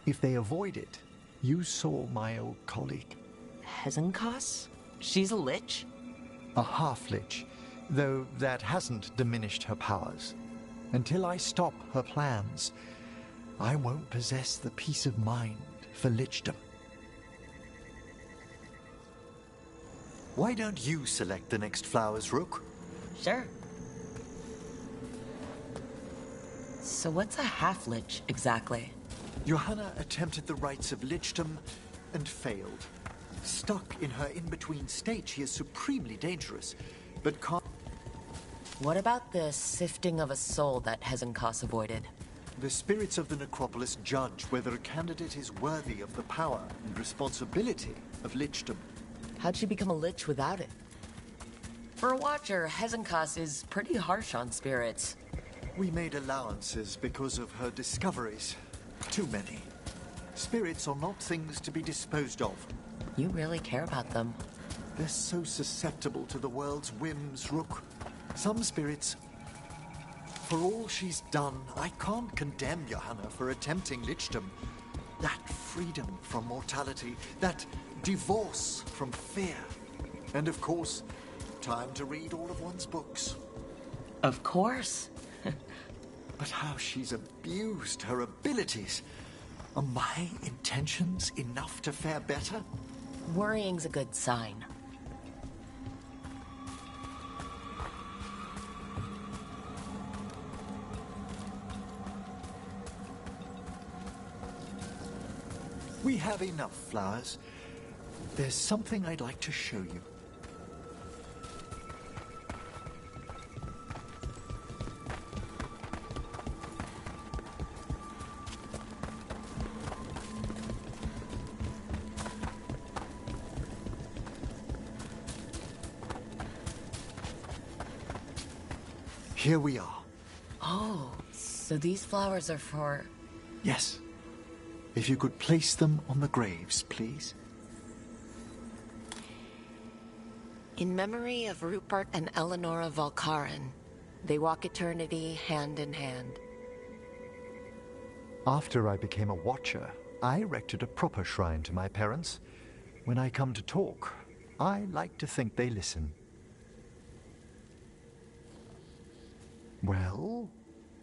If they avoid it, you saw my old colleague. Hezenkos? She's a lich? A half-lich, though that hasn't diminished her powers. Until I stop her plans, I won't possess the peace of mind for Lichdom. Why don't you select the next flowers, Rook? Sure. So what's a half-lich, exactly? Johanna attempted the rites of Lichdom and failed. Stuck in her in-between state, she is supremely dangerous, but can't... What about the sifting of a soul that Hezenkos avoided? The spirits of the necropolis judge whether a candidate is worthy of the power and responsibility of Lichdom. How'd she become a lich without it? For a Watcher, Hezenkos is pretty harsh on spirits. We made allowances because of her discoveries. Too many. Spirits are not things to be disposed of. You really care about them. They're so susceptible to the world's whims, Rook. Some spirits... For all she's done, I can't condemn Johanna for attempting Lichdom. That freedom from mortality, that divorce from fear. And of course, time to read all of one's books. Of course. But how she's abused her abilities. Are my intentions enough to fare better? Worrying's a good sign. We have enough flowers. There's something I'd like to show you. Here we are. Oh, so these flowers are for... Yes. If you could place them on the graves, please. In memory of Rupert and Eleonora Valkarin, they walk eternity hand in hand. After I became a Watcher, I erected a proper shrine to my parents. When I come to talk, I like to think they listen. Well,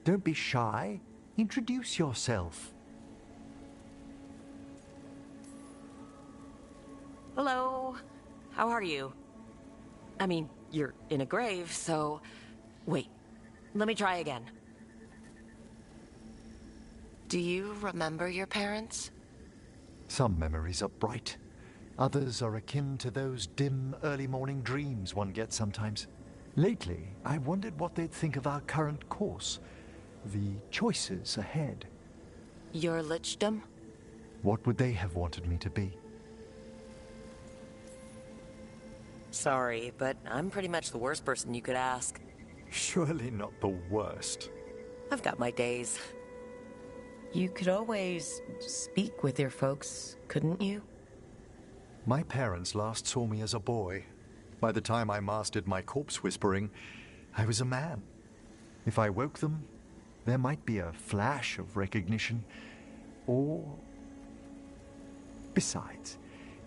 don't be shy. Introduce yourself. Hello. How are you? I mean, you're in a grave, so... Wait, let me try again. Do you remember your parents? Some memories are bright. Others are akin to those dim early morning dreams one gets sometimes. Lately, I wondered what they'd think of our current course. The choices ahead. Your lichdom? What would they have wanted me to be? Sorry, but I'm pretty much the worst person you could ask. Surely not the worst. I've got my days. You could always speak with your folks, couldn't you? My parents last saw me as a boy. By the time I mastered my corpse whispering, I was a man. If I woke them, there might be a flash of recognition, or... Besides,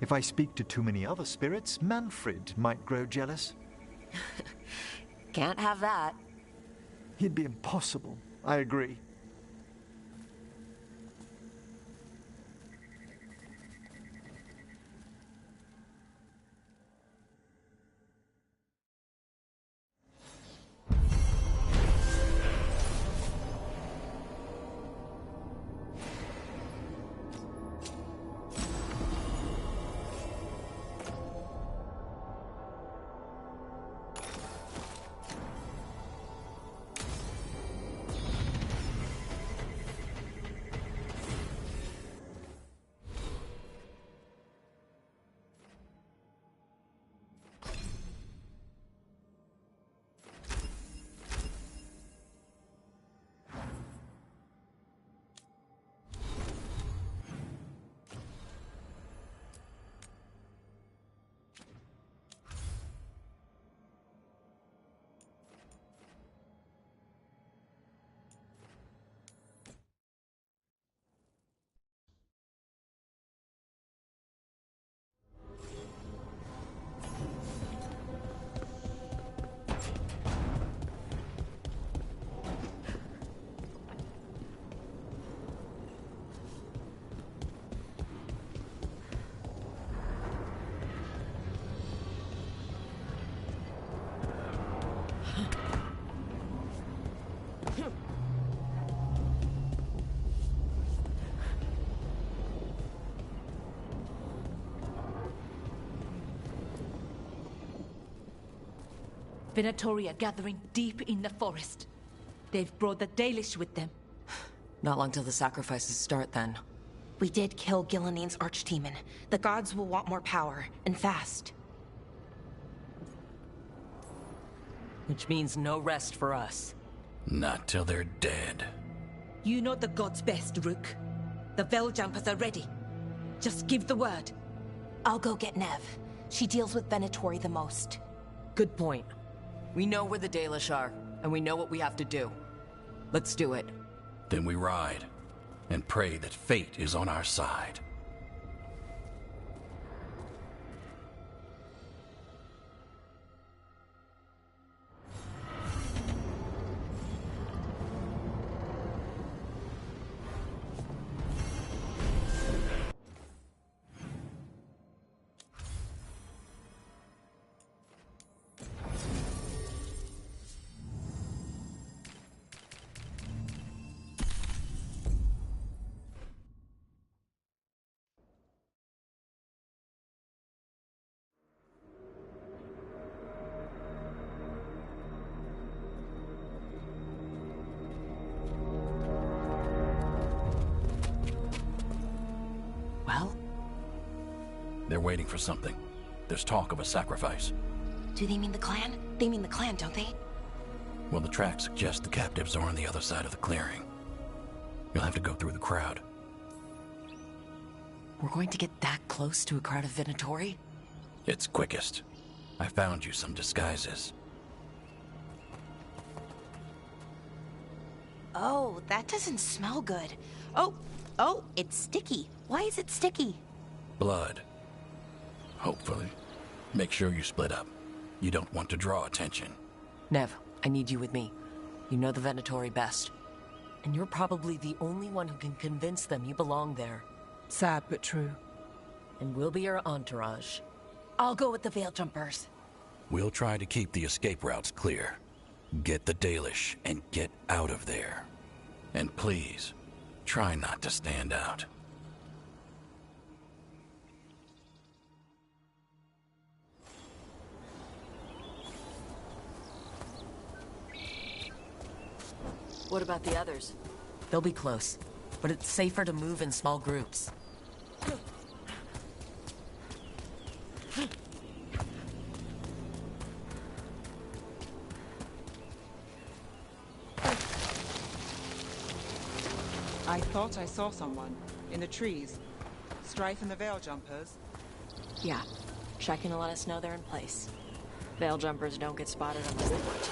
if I speak to too many other spirits, Manfred might grow jealous. Can't have that. He'd be impossible, I agree. Venatori are gathering deep in the forest. They've brought the Dalish with them. Not long till the sacrifices start, then. We did kill Gilleneen's archdemon. The gods will want more power, and fast. Which means no rest for us. Not till they're dead. You know the gods best, Rook. The Veiljumpers are ready. Just give the word. I'll go get Nev. She deals with Venatori the most. Good point. We know where the Dalish are, and we know what we have to do. Let's do it. Then we ride, and pray that fate is on our side. Well? They're waiting for something. There's talk of a sacrifice. Do they mean the clan? They mean the clan, don't they? Well, the tracks suggest the captives are on the other side of the clearing. You'll have to go through the crowd. We're going to get that close to a crowd of Venatori? It's quickest. I found you some disguises. Oh, that doesn't smell good. Oh, it's sticky. Why is it sticky? Blood. Hopefully. Make sure you split up. You don't want to draw attention. Nev, I need you with me. You know the Venatori best. And you're probably the only one who can convince them you belong there. Sad but true. And we'll be your entourage. I'll go with the Veiljumpers. We'll try to keep the escape routes clear. Get the Dalish and get out of there. And please, try not to stand out. What about the others? They'll be close, but it's safer to move in small groups. I thought I saw someone in the trees. Strife and the Veiljumpers. Yeah. Shaq can let us know they're in place. Veiljumpers don't get spotted unless they want to.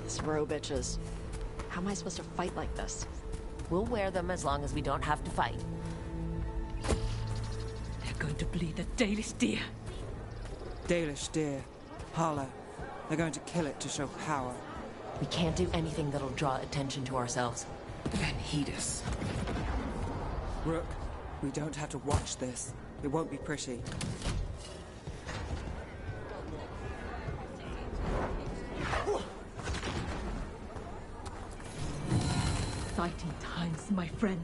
Throw bitches. How am I supposed to fight like this? We'll wear them as long as we don't have to fight. They're going to bleed the Dalish deer. Dalish deer. Hala. They're going to kill it to show power. We can't do anything that'll draw attention to ourselves. And heed us. Rook, we don't have to watch this. It won't be pretty. Exciting times, my friend.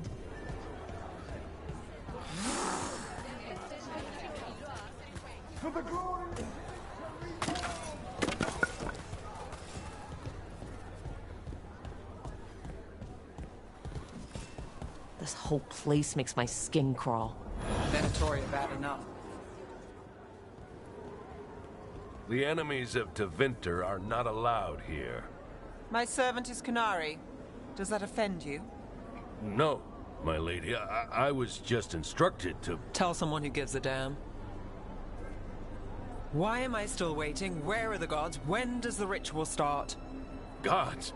This whole place makes my skin crawl. Venatori are bad enough. The enemies of Tevinter are not allowed here. My servant is Qunari. Does that offend you? No, my lady. I was just instructed to... Tell someone who gives a damn. Why am I still waiting? Where are the gods? When does the ritual start? Gods?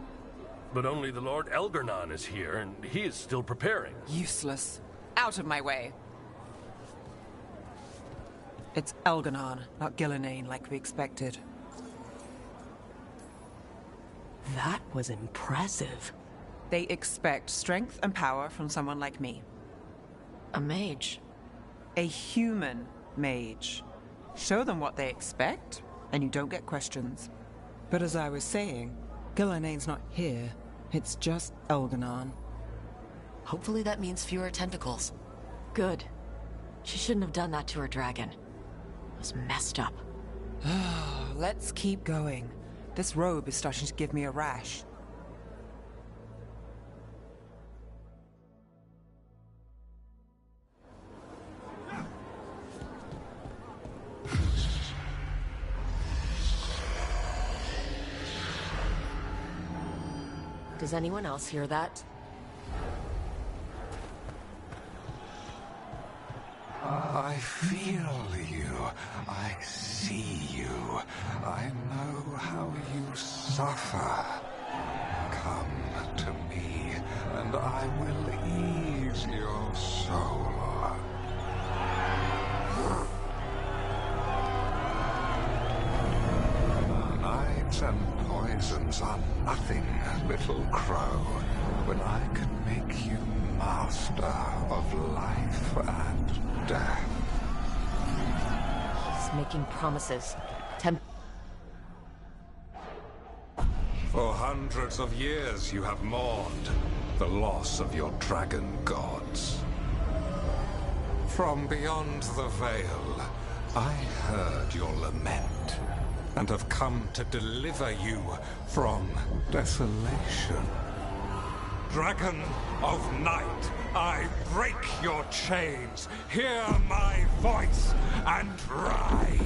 But only the Lord Elgar'nan is here, and he is still preparing. Useless. Out of my way. It's Elgar'nan, not Gilleneen, like we expected. That was impressive. They expect strength and power from someone like me. A mage? A human mage. Show them what they expect, and you don't get questions. But as I was saying, Gilanane's not here. It's just Elganon. Hopefully that means fewer tentacles. Good. She shouldn't have done that to her dragon. It was messed up. Let's keep going. This robe is starting to give me a rash. Does anyone else hear that? I feel you. I see you. I know how you suffer. Come to me, and I will ease your soul. Knives and poisons are nothing, little crow, when I can make you master of life and death. He's making promises. For hundreds of years you have mourned the loss of your dragon gods. From beyond the veil, I heard your lament, and have come to deliver you from desolation. Dragon of Night, I break your chains. Hear my voice and rise.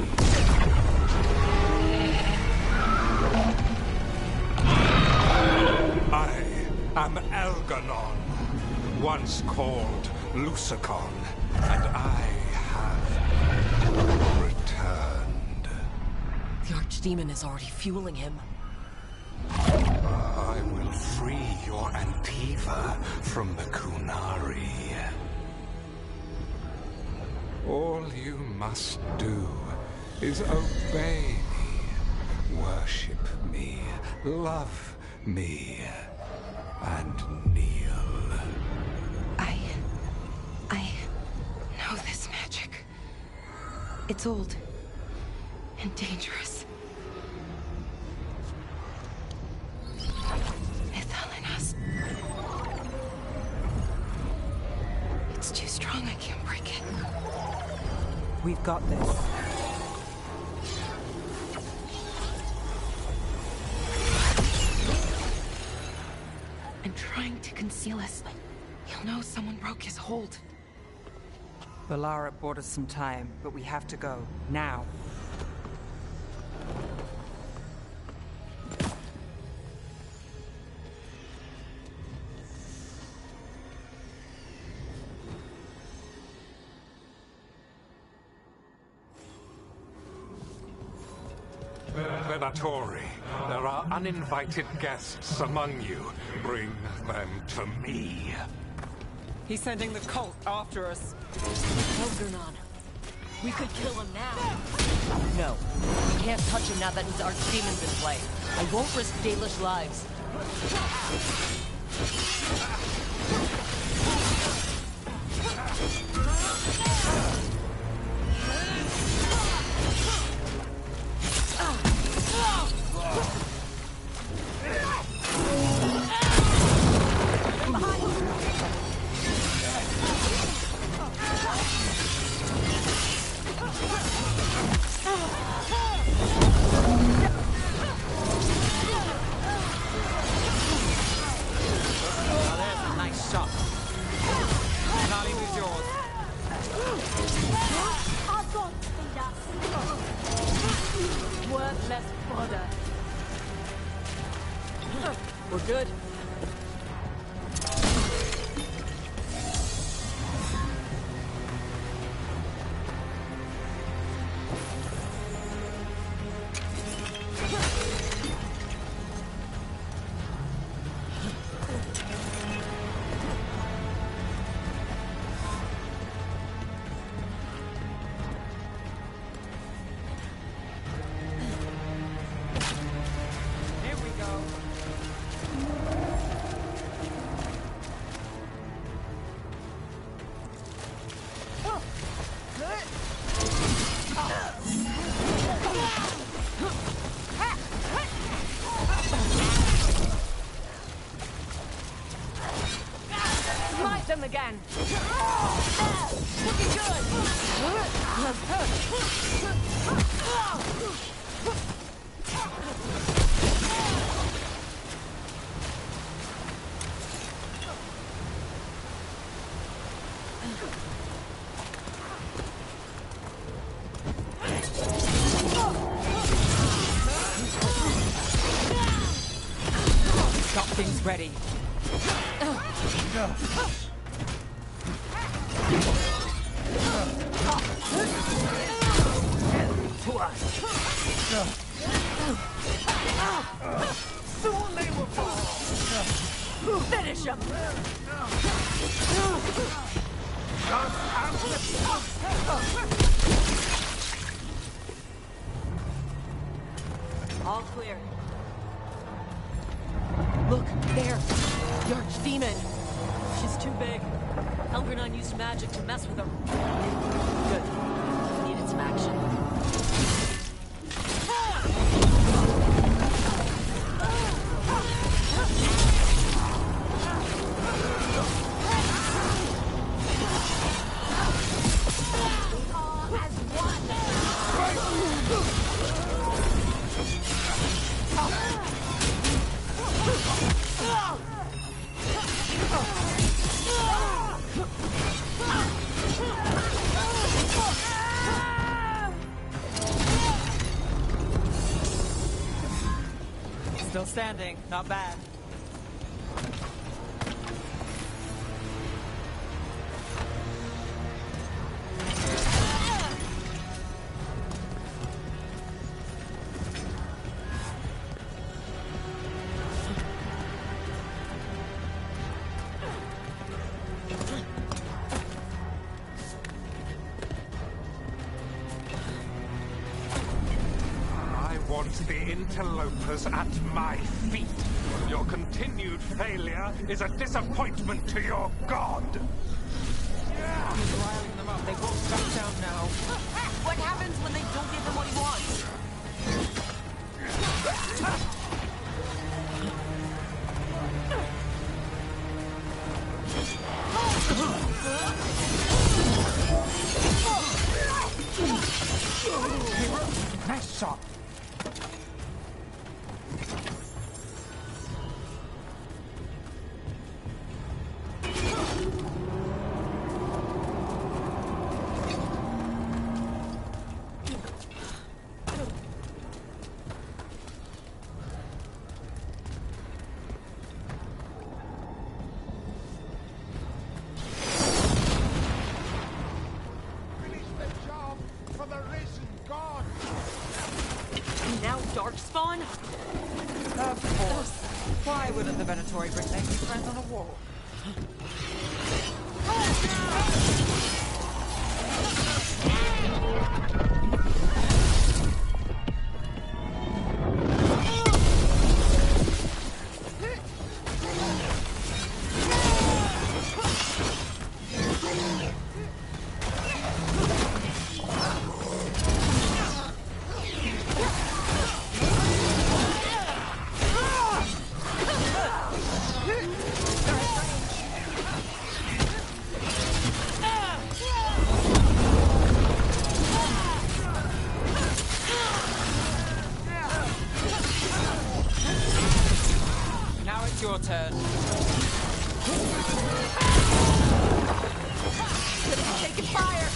I am Elganon, once called Lusicon, and I have returned. The Archdemon is already fueling him. I will free your Antiva from the Kunari. All you must do is obey me, worship me, love me, and kneel. I know this magic. It's old and dangerous. Ithalinas. It's too strong, I can't break it. We've got this. I'm trying to conceal us. He'll know someone broke his hold. Valara bought us some time, but we have to go. Now. Venatori, there are uninvited guests among you. Bring them to me. He's sending the cult after us. Elganon. We could kill him now. No. We can't touch him now that his Archdemon's in play. I won't risk Dalish lives. We're good. Here we go. can. Looking good. Got things ready. To us. Soon they will fall. Finish him! All clear. Look, there! The Archdemon! She's too big. Elgranon used magic to mess with her. Good. Needed some action. Still standing. Not bad. The interlopers at my feet. Your continued failure is a disappointment to your god. He's riling them up. They won't back down now. What happens when they don't give him what he wants? Nice shot. Darkspawn? Of course. Why wouldn't the Venatori bring their new friends on a walk? Your turn. Taking fire!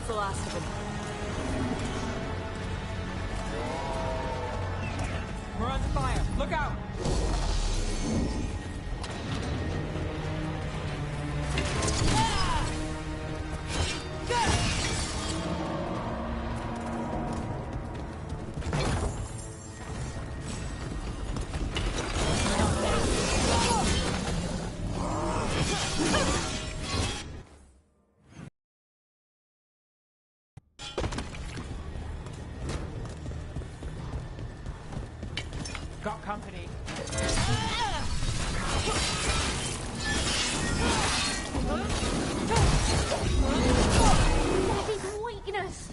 That's the last of them. We're under fire. Look out! Got company. Heavy weakness.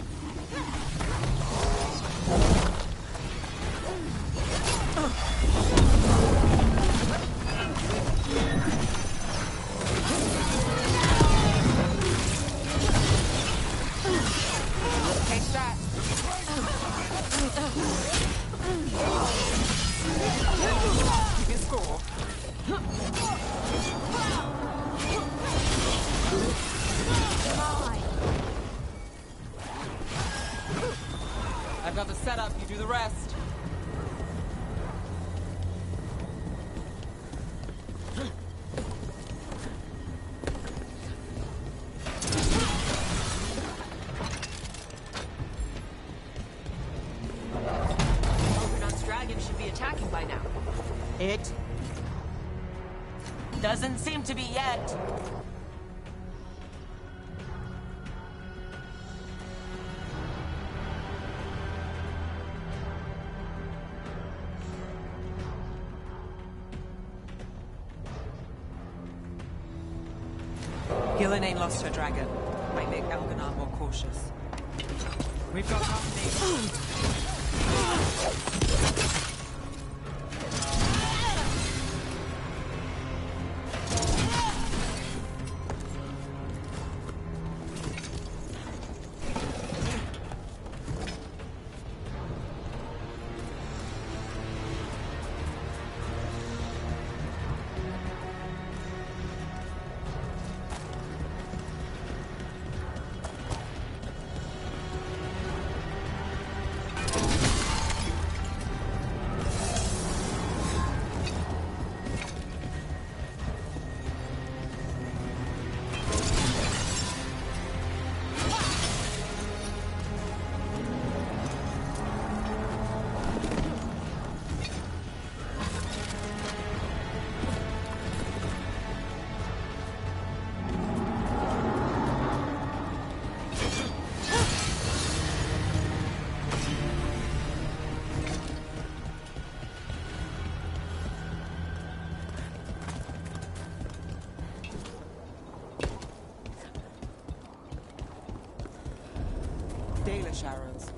Take that. Keep your score. I've got the setup, you do the rest. Ogrenon's dragon should be attacking by now. It doesn't seem to be yet. Gillenane lost her dragon. Might make Elganon more cautious. We've got company. Dalish arrows.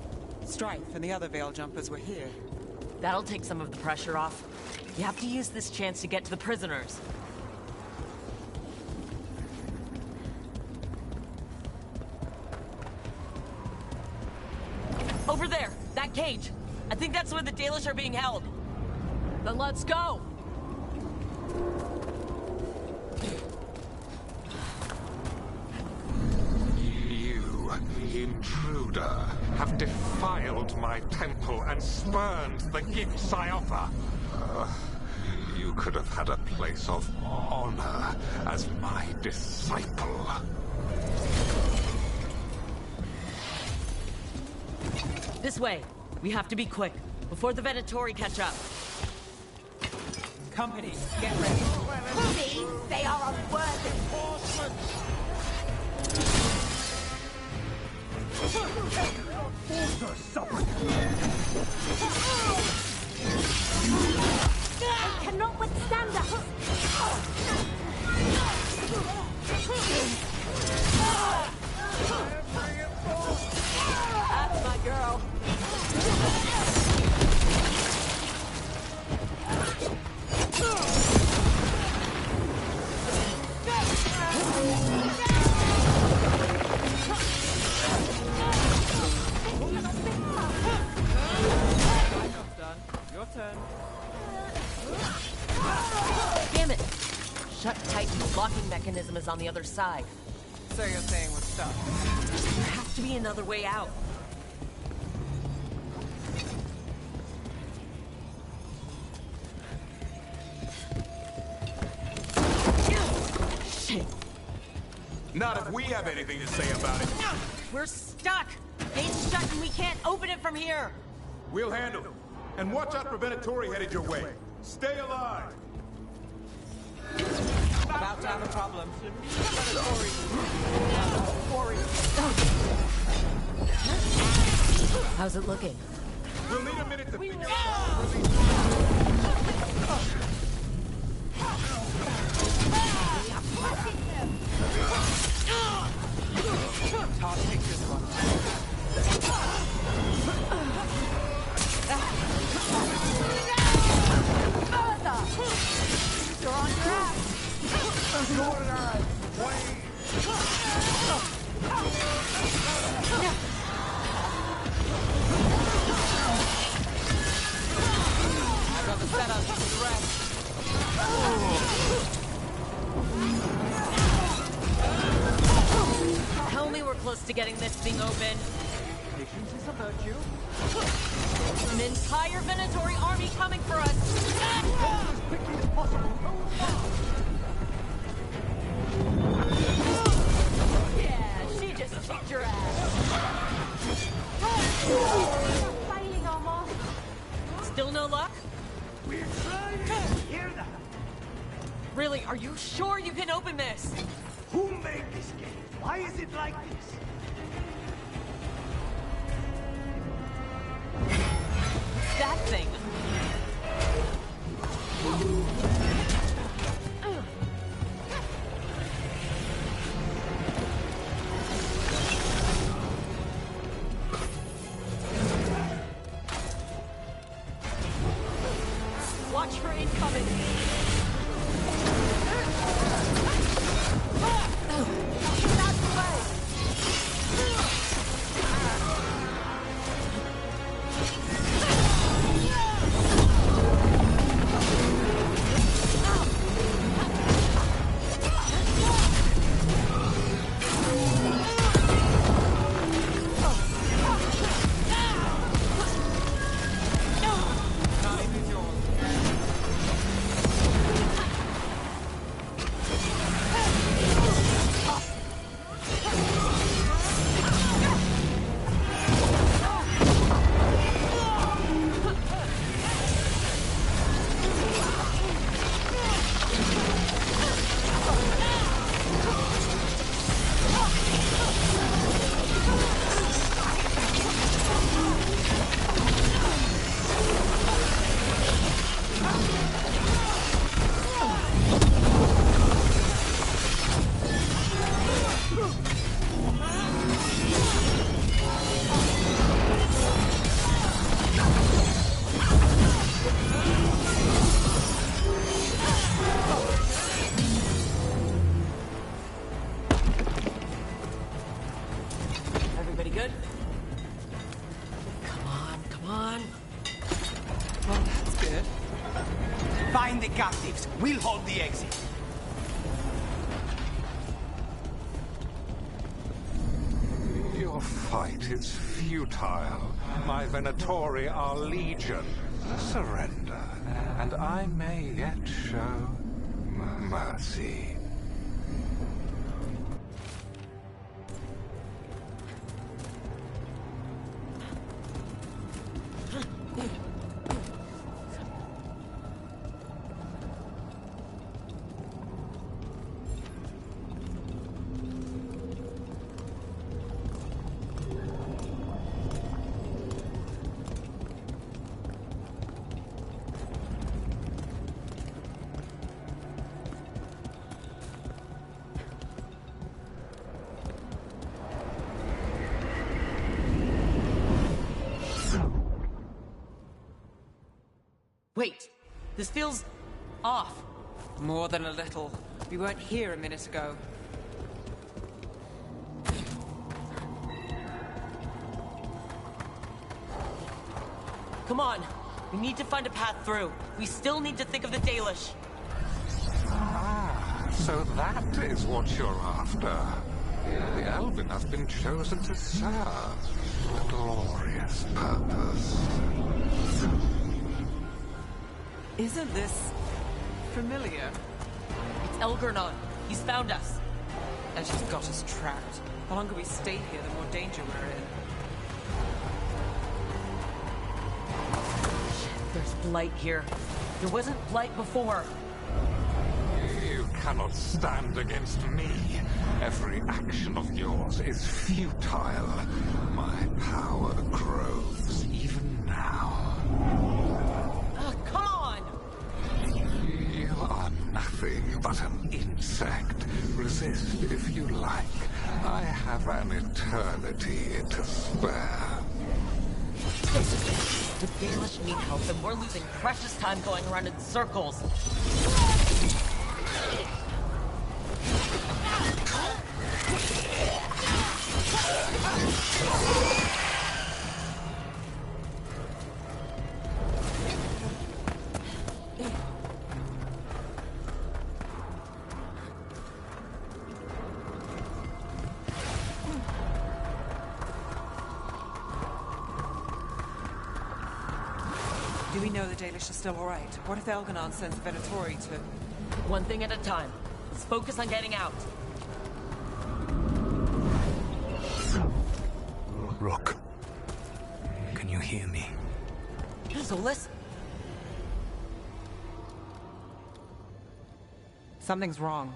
Strife and the other Veil Jumpers were here. That'll take some of the pressure off. You have to use this chance to get to the prisoners. Over there! That cage! I think that's where the Dalish are being held. Then let's go! You, intruder, have defiled my temple and spurned the gifts I offer. You could have had a place of honor as my disciple. This way. We have to be quick, before the Venatori catch up. Company, get ready. See? They are unworthy. They cannot withstand us. That's my girl. Your turn. Damn it! Shut tight, and the locking mechanism is on the other side. So you're saying we're stuck? There has to be another way out. Shit. Not if we have anything to say about it. We're stuck! Gate's shut and we can't open it from here! We'll handle it. And watch out for Venatori headed your way. Stay alive! About to have a problem. How's it looking? We'll need a minute to figure out. Todd, take this one. You're on your ass. I got the setup for the rest. Tell me we're close to getting this thing open. Patience is a virtue. An entire Venatori army coming for us! As quickly as possible. Yeah, she just kicked your ass. Failing, Armand. Still no luck? We're trying to hear that. Really, are you sure you can open this? Who made this game? Why is it like this? That thing. Watch for incoming. Everybody good? Come on, come on. Well, that's good. Find the captives. We'll hold the exit. Your fight is futile. My Venatori are legion. Surrender, and I may yet show mercy. Wait, this feels off. More than a little. We weren't here a minute ago. Come on, we need to find a path through. We still need to think of the Dalish. Ah, so that is what you're after. The Elven have been chosen to serve a glorious purpose. Isn't this familiar? It's Elgernon. He's found us. And she's got us trapped. The longer we stay here, the more danger we're in. There's blight here. There wasn't blight before. You cannot stand against me. Every action of yours is futile. My power grows even now. Come on! You are nothing but an insect. Resist if you like. I have an eternity to spare. The Baelish need help, and we're losing precious time going around in circles. Do we know the Dalish are still alright? What if Elganon sends Venatori to... One thing at a time. Let's focus on getting out. Rook, can you hear me? Solas? Something's wrong.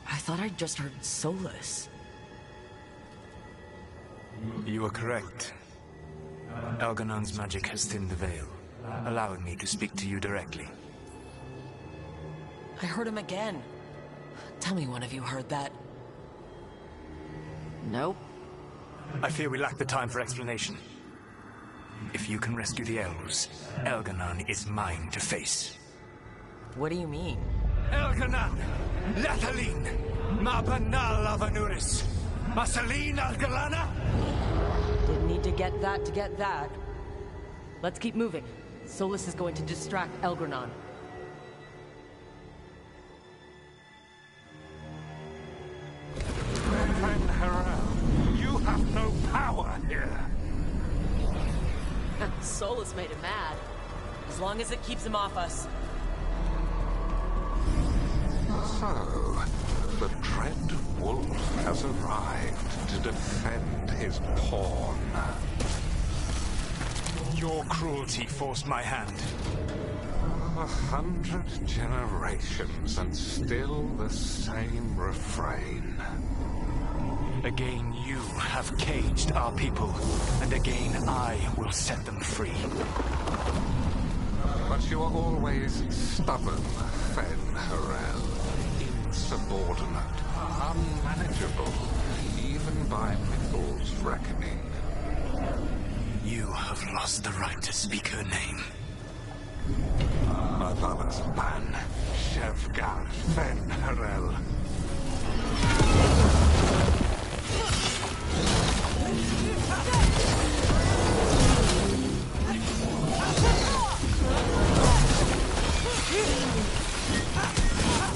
I thought I just heard Solas. You are correct. Elganon's magic has thinned the veil, allowing me to speak to you directly. I heard him again. Tell me one of you heard that. Nope. I fear we lack the time for explanation. If you can rescue the elves, Elganon is mine to face. What do you mean? Elganon! Lethalin! Mabanal Avanuris! Masaline Algalana! Didn't need to get that. Let's keep moving. Solas is going to distract Elgernon. Van Harel, you have no power here. Solas made him mad. As long as it keeps him off us. So, the Dread Wolf has arrived to defend his pawn. Your cruelty forced my hand. 100 generations and still the same refrain. Again, you have caged our people, and again I will set them free. But you are always stubborn, Fen Harel. Insubordinate, unmanageable, even by Mithel's reckoning. You have lost the right to speak her name. Mavalas Ban, Shevgar Fen Harel.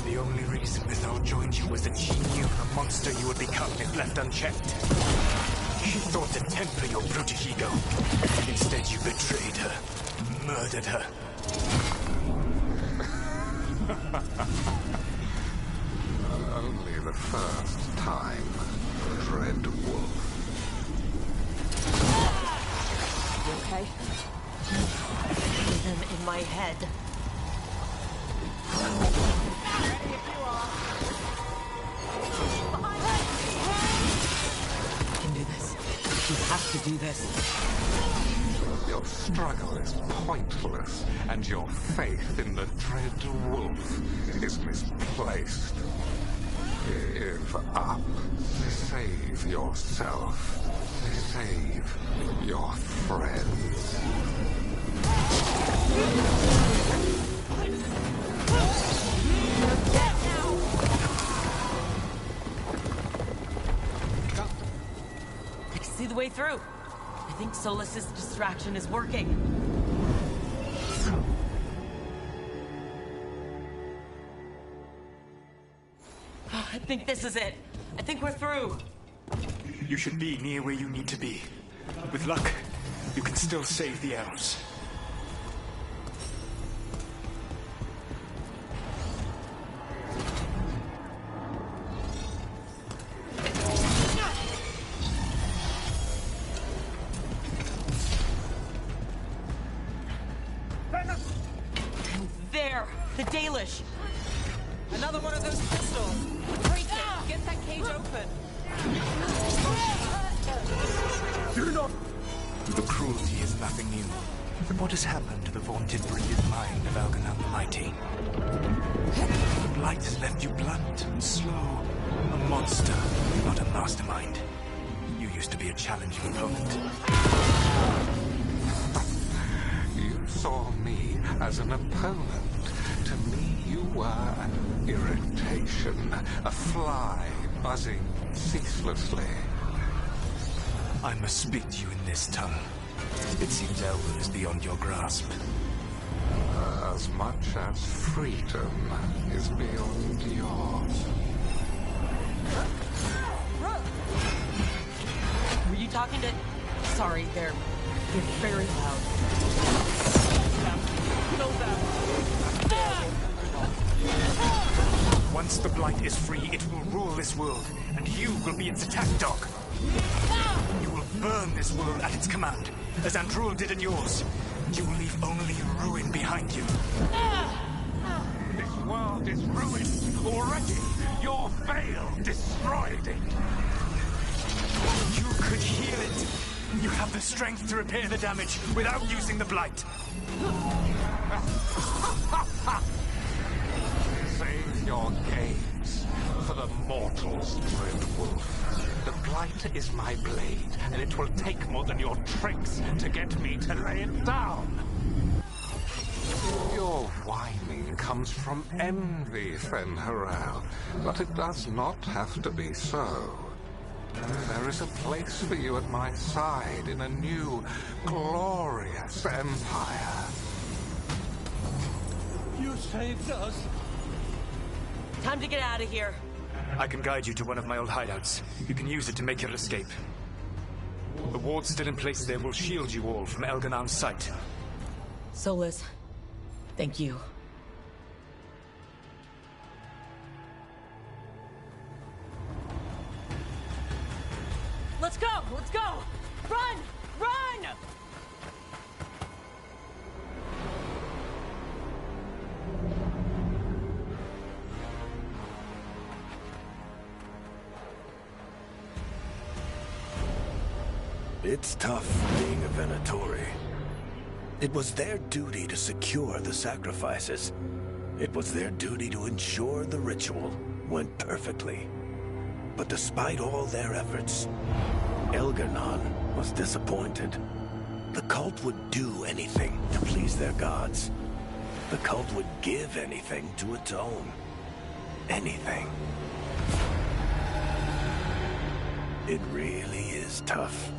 The only reason Mithel joined you was that she knew the monster you would become if left unchecked. She thought to temper your brutish ego. Instead, you betrayed her, murdered her. Only the first time, Dread Wolf. You okay? Rhythm in my head. Ready if you are. You can do this. You have to do this. Your struggle is pointless, and your faith in the Dread Wolf is misplaced. Give up. Save yourself. Save your friends. I can see the way through. I think Solas's distraction is working. I think this is it. I think we're through. You should be near where you need to be. With luck, you can still save the elves. There! The Dalish! Another one of those pistols! Break it! Get that cage open! Fear not! The cruelty is nothing new. But what has happened to the vaunted brilliant mind of Algernon the Mighty? The blight has left you blunt and slow. A monster, not a mastermind. You used to be a challenging opponent. You saw me as an opponent. To me, you were an irritation, a fly buzzing ceaselessly. I must speak to you in this tongue. It seems Elwood is beyond your grasp. As much as freedom is beyond yours. Were you talking to... Sorry, they're very loud. Kill them! Once the Blight is free, it will rule this world, and you will be its attack dog. You will burn this world at its command, as Andrul did at yours. You will leave only ruin behind you. This world is ruined already. Your veil destroyed it. You could heal it. You have the strength to repair the damage without using the Blight. Save your games for the mortals, Dread Wolf. The Blight is my blade, and it will take more than your tricks to get me to lay it down. Your whining comes from envy, Fen'Harel, but it does not have to be so. There is a place for you at my side in a new, glorious empire. You saved us. Time to get out of here. I can guide you to one of my old hideouts. You can use it to make your escape. The wards still in place there will shield you all from Elganon's sight. Solas, thank you. Let's go! Let's go! Run! Run! It's tough being a Venatori. It was their duty to secure the sacrifices. It was their duty to ensure the ritual went perfectly. But despite all their efforts, Elgernon was disappointed. The cult would do anything to please their gods. The cult would give anything to atone. Anything. It really is tough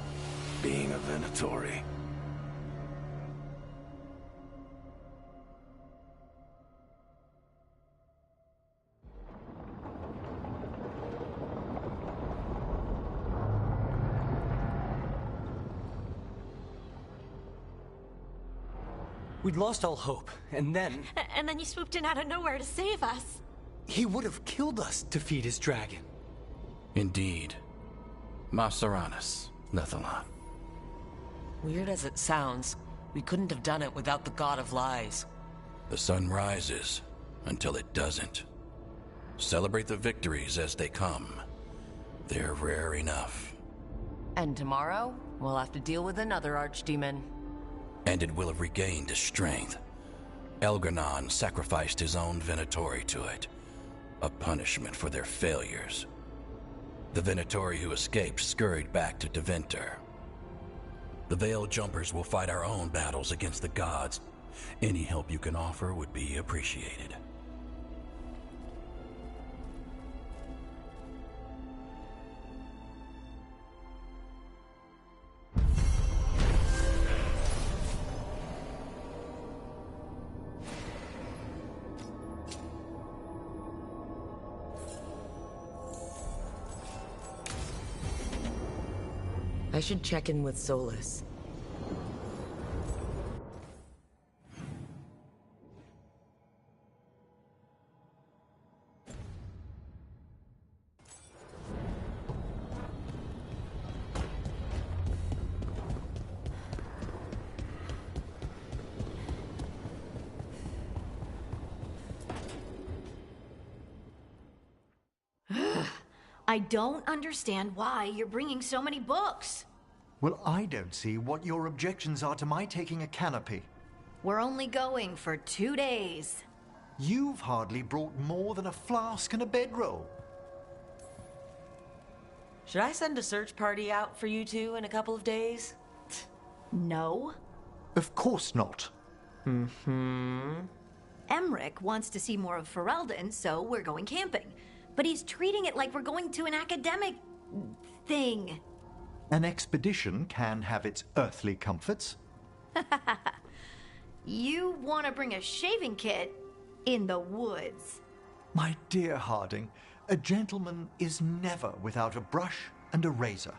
being a Venatori. We'd lost all hope, and then... And then you swooped in out of nowhere to save us. He would have killed us to feed his dragon. Indeed. Masaranus, Lethalon. Weird as it sounds, we couldn't have done it without the God of Lies. The sun rises until it doesn't. Celebrate the victories as they come. They're rare enough. And tomorrow, we'll have to deal with another archdemon. And it will have regained its strength. Elgernon sacrificed his own Venatori to it. A punishment for their failures. The Venatori who escaped scurried back to Tevinter. The Veil Jumpers will fight our own battles against the gods. Any help you can offer would be appreciated. I should check in with Solus. I don't understand why you're bringing so many books. Well, I don't see what your objections are to my taking a canopy. We're only going for 2 days. You've hardly brought more than a flask and a bedroll. Should I send a search party out for you two in a couple of days? No. Of course not. Emmerich wants to see more of Ferelden, so we're going camping. But he's treating it like we're going to an academic thing. An expedition can have its earthly comforts. You want to bring a shaving kit in the woods. My dear Harding, a gentleman is never without a brush and a razor.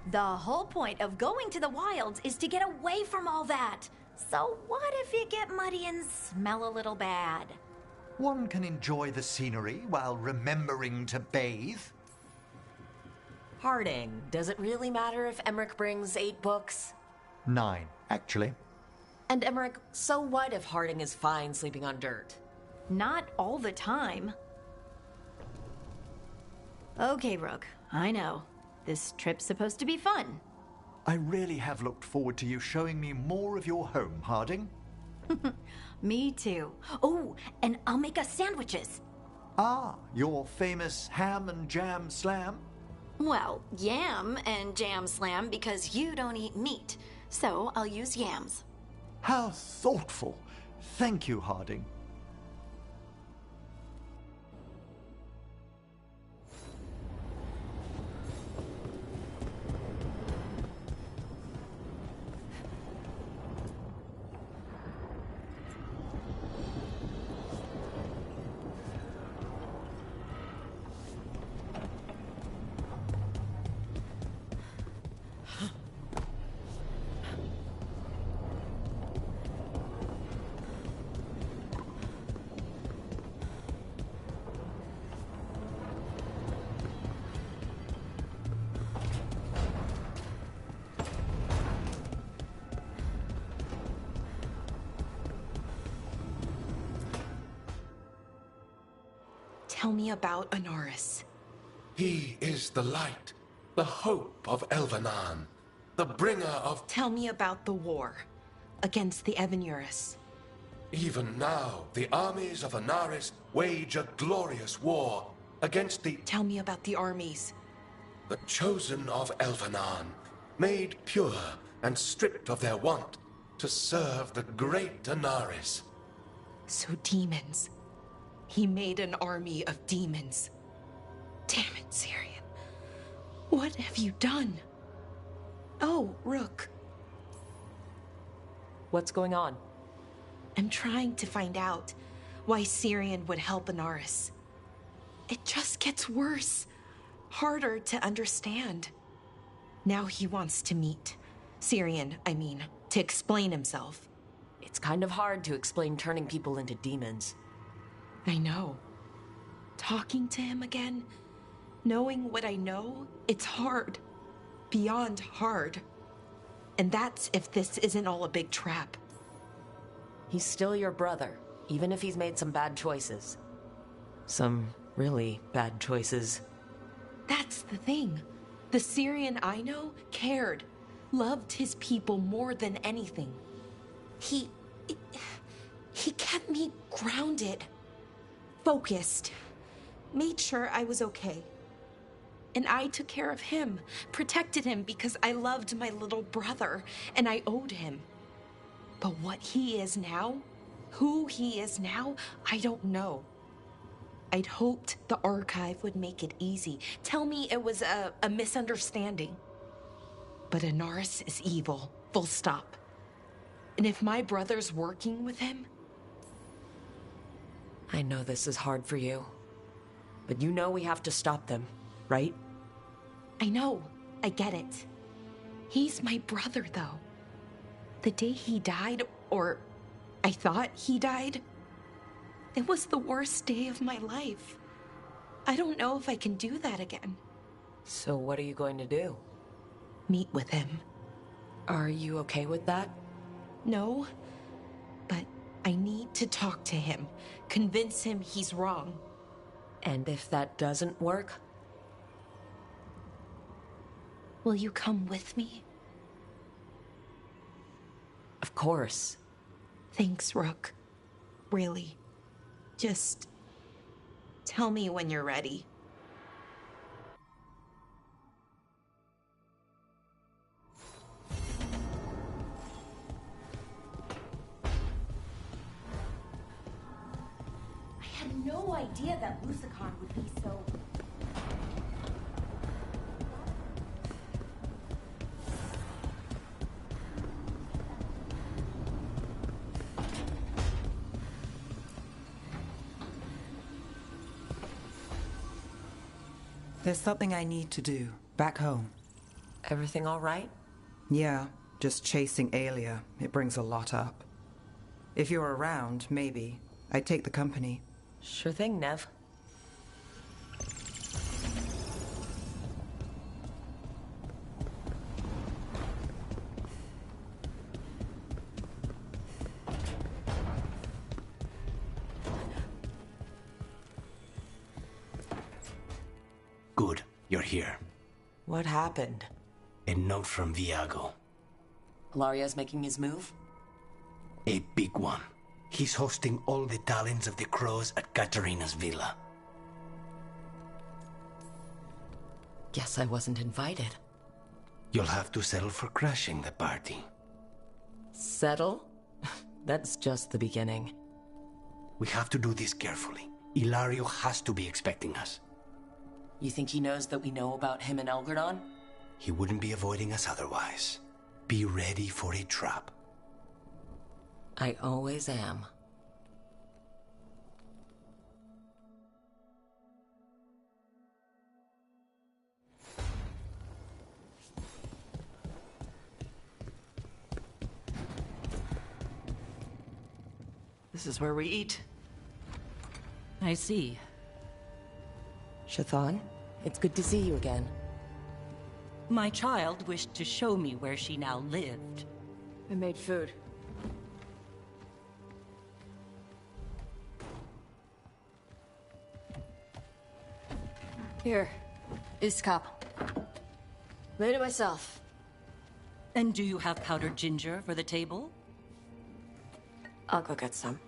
The whole point of going to the wilds is to get away from all that. So what if you get muddy and smell a little bad? One can enjoy the scenery while remembering to bathe. Harding, does it really matter if Emmerich brings 8 books? 9, actually. And Emmerich, so what if Harding is fine sleeping on dirt? Not all the time. Okay, Rook, I know. This trip's supposed to be fun. I really have looked forward to you showing me more of your home, Harding. Me too. Oh, and I'll make us sandwiches. Ah, your famous ham and jam slam? Well, yam and jam slam because you don't eat meat. So I'll use yams. How thoughtful. Thank you, Harding. Tell me about Anaris. He is the light, the hope of Elvenan, the bringer of... Tell me about the war against the Evenuris. Even now, the armies of Anaris wage a glorious war against the... Tell me about the armies. The chosen of Elvenan, made pure and stripped of their want to serve the great Anaris. So demons. He made an army of demons. Damn it, Syrian. What have you done? Oh, Rook. What's going on? I'm trying to find out why Syrian would help Anaris. It just gets worse. Harder to understand. Now he wants to meet. Syrian, I mean, to explain himself. It's kind of hard to explain turning people into demons. I know. Talking to him again, knowing what I know, it's hard. Beyond hard. And that's if this isn't all a big trap. He's still your brother, even if he's made some bad choices. Some really bad choices. That's the thing. The Syrian I know cared, loved his people more than anything. He kept me grounded. Focused. Made sure I was okay. And I took care of him, protected him because I loved my little brother and I owed him. But what he is now, who he is now, I don't know. I'd hoped the archive would make it easy. Tell me it was a misunderstanding. But Anaris is evil, full stop. And if my brother's working with him... I know this is hard for you. But you know we have to stop them, right? I know. I get it. He's my brother, though. The day he died, or I thought he died, it was the worst day of my life. I don't know if I can do that again. So what are you going to do? Meet with him. Are you okay with that? No, but I need to talk to him. Convince him he's wrong. And if that doesn't work? Will you come with me? Of course. Thanks, Rook. Really. Just tell me when you're ready. I had no idea that Lucicon would be so... There's something I need to do, back home. Everything all right? Yeah, just chasing Aelia. It brings a lot up. If you're around, maybe. I'd take the company. Sure thing, Nev. Good, you're here. What happened? A note from Viago. Alaria's making his move? A big one. He's hosting all the talents of the Crows at Katarina's villa. Guess I wasn't invited. You'll have to settle for crashing the party. Settle? That's just the beginning. We have to do this carefully. Ilario has to be expecting us. You think he knows that we know about him and Elgardon? He wouldn't be avoiding us otherwise. Be ready for a trap. I always am. This is where we eat. I see. Shathan, it's good to see you again. My child wished to show me where she now lived. I made food. Here, this cup. Made it myself. And do you have powdered ginger for the table? I'll go get some.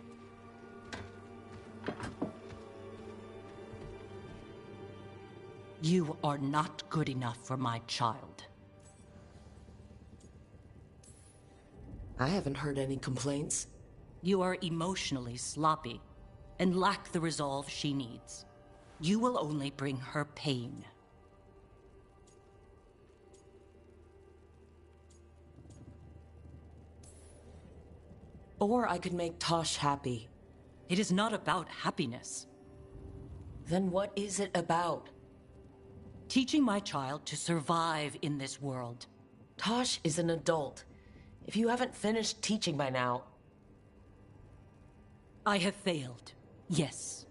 You are not good enough for my child. I haven't heard any complaints. You are emotionally sloppy and lack the resolve she needs. You will only bring her pain. Or I could make Tosh happy. It is not about happiness. Then what is it about? Teaching my child to survive in this world. Tosh is an adult. If you haven't finished teaching by now... I have failed, yes.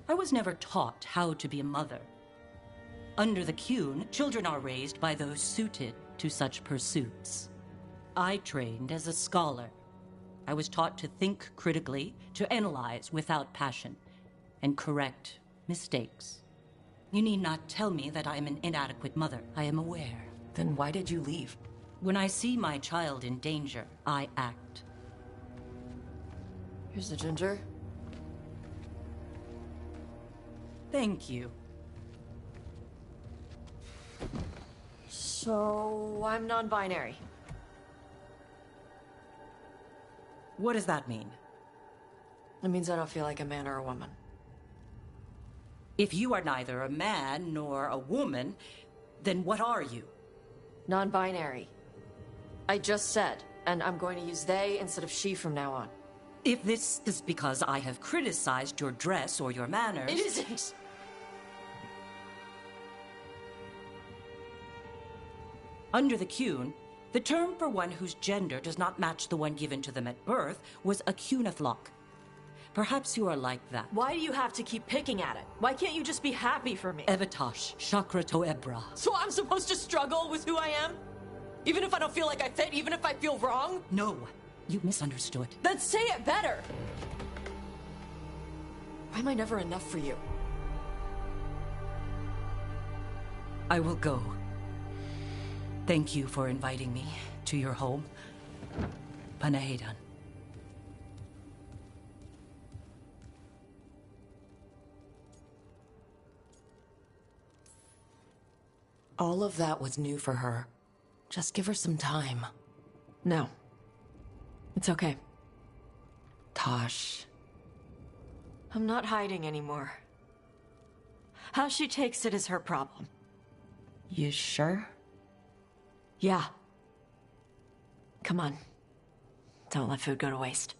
I was never taught how to be a mother. Under the Qun, children are raised by those suited to such pursuits. I trained as a scholar. I was taught to think critically, to analyze without passion, and correct mistakes. You need not tell me that I am an inadequate mother. I am aware. Then why did you leave? When I see my child in danger, I act. Here's the ginger. Thank you. So, I'm non-binary. What does that mean? It means I don't feel like a man or a woman. If you are neither a man nor a woman, then what are you? Non-binary. I just said, and I'm going to use they instead of she from now on. If this is because I have criticized your dress or your manners... It isn't! Under the Qun, the term for one whose gender does not match the one given to them at birth was a Qunathlok. Perhaps you are like that. Why do you have to keep picking at it? Why can't you just be happy for me? Evatosh, Chakra Toebra. So I'm supposed to struggle with who I am? Even if I don't feel like I fit, even if I feel wrong? No, you misunderstood. Then say it better! Why am I never enough for you? I will go. Thank you for inviting me to your home. Panahedan. All of that was new for her. Just give her some time. No. It's okay. Tosh. I'm not hiding anymore. How she takes it is her problem. You sure? Yeah. Come on. Don't let food go to waste.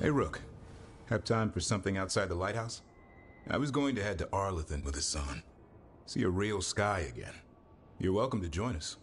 Hey, Rook. Have time for something outside the lighthouse? I was going to head to Arlathan with Hassan. See a real sky again. You're welcome to join us.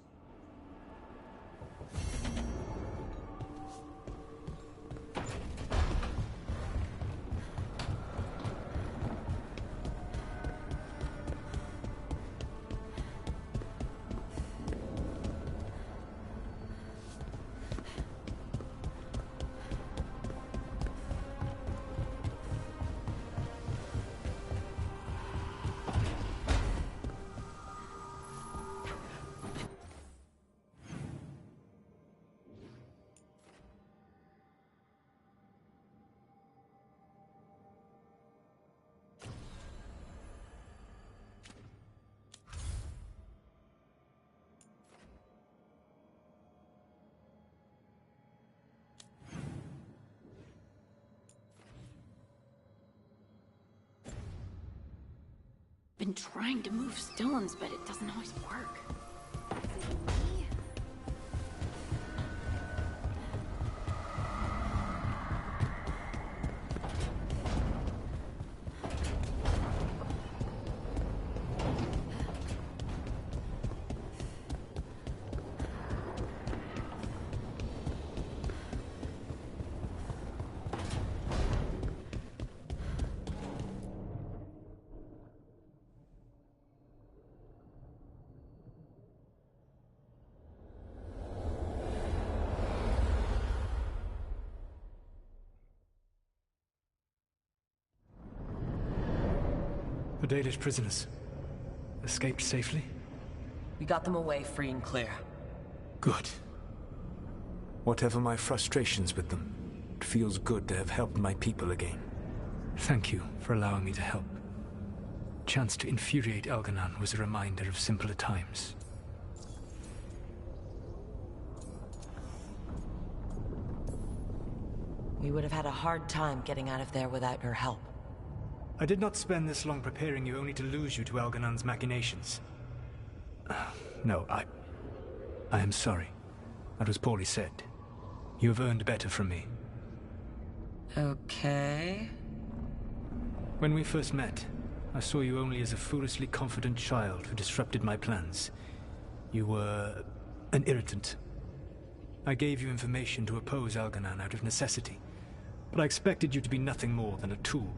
Been trying to move stones, but it doesn't always work. The Dalish prisoners escaped safely? We got them away free and clear. Good. Whatever my frustrations with them, it feels good to have helped my people again. Thank you for allowing me to help. Chance to infuriate Elganon was a reminder of simpler times. We would have had a hard time getting out of there without your help. I did not spend this long preparing you only to lose you to Elganon's machinations. No, I am sorry. That was poorly said. You have earned better from me. Okay. When we first met, I saw you only as a foolishly confident child who disrupted my plans. You were an irritant. I gave you information to oppose Elganon out of necessity, but I expected you to be nothing more than a tool.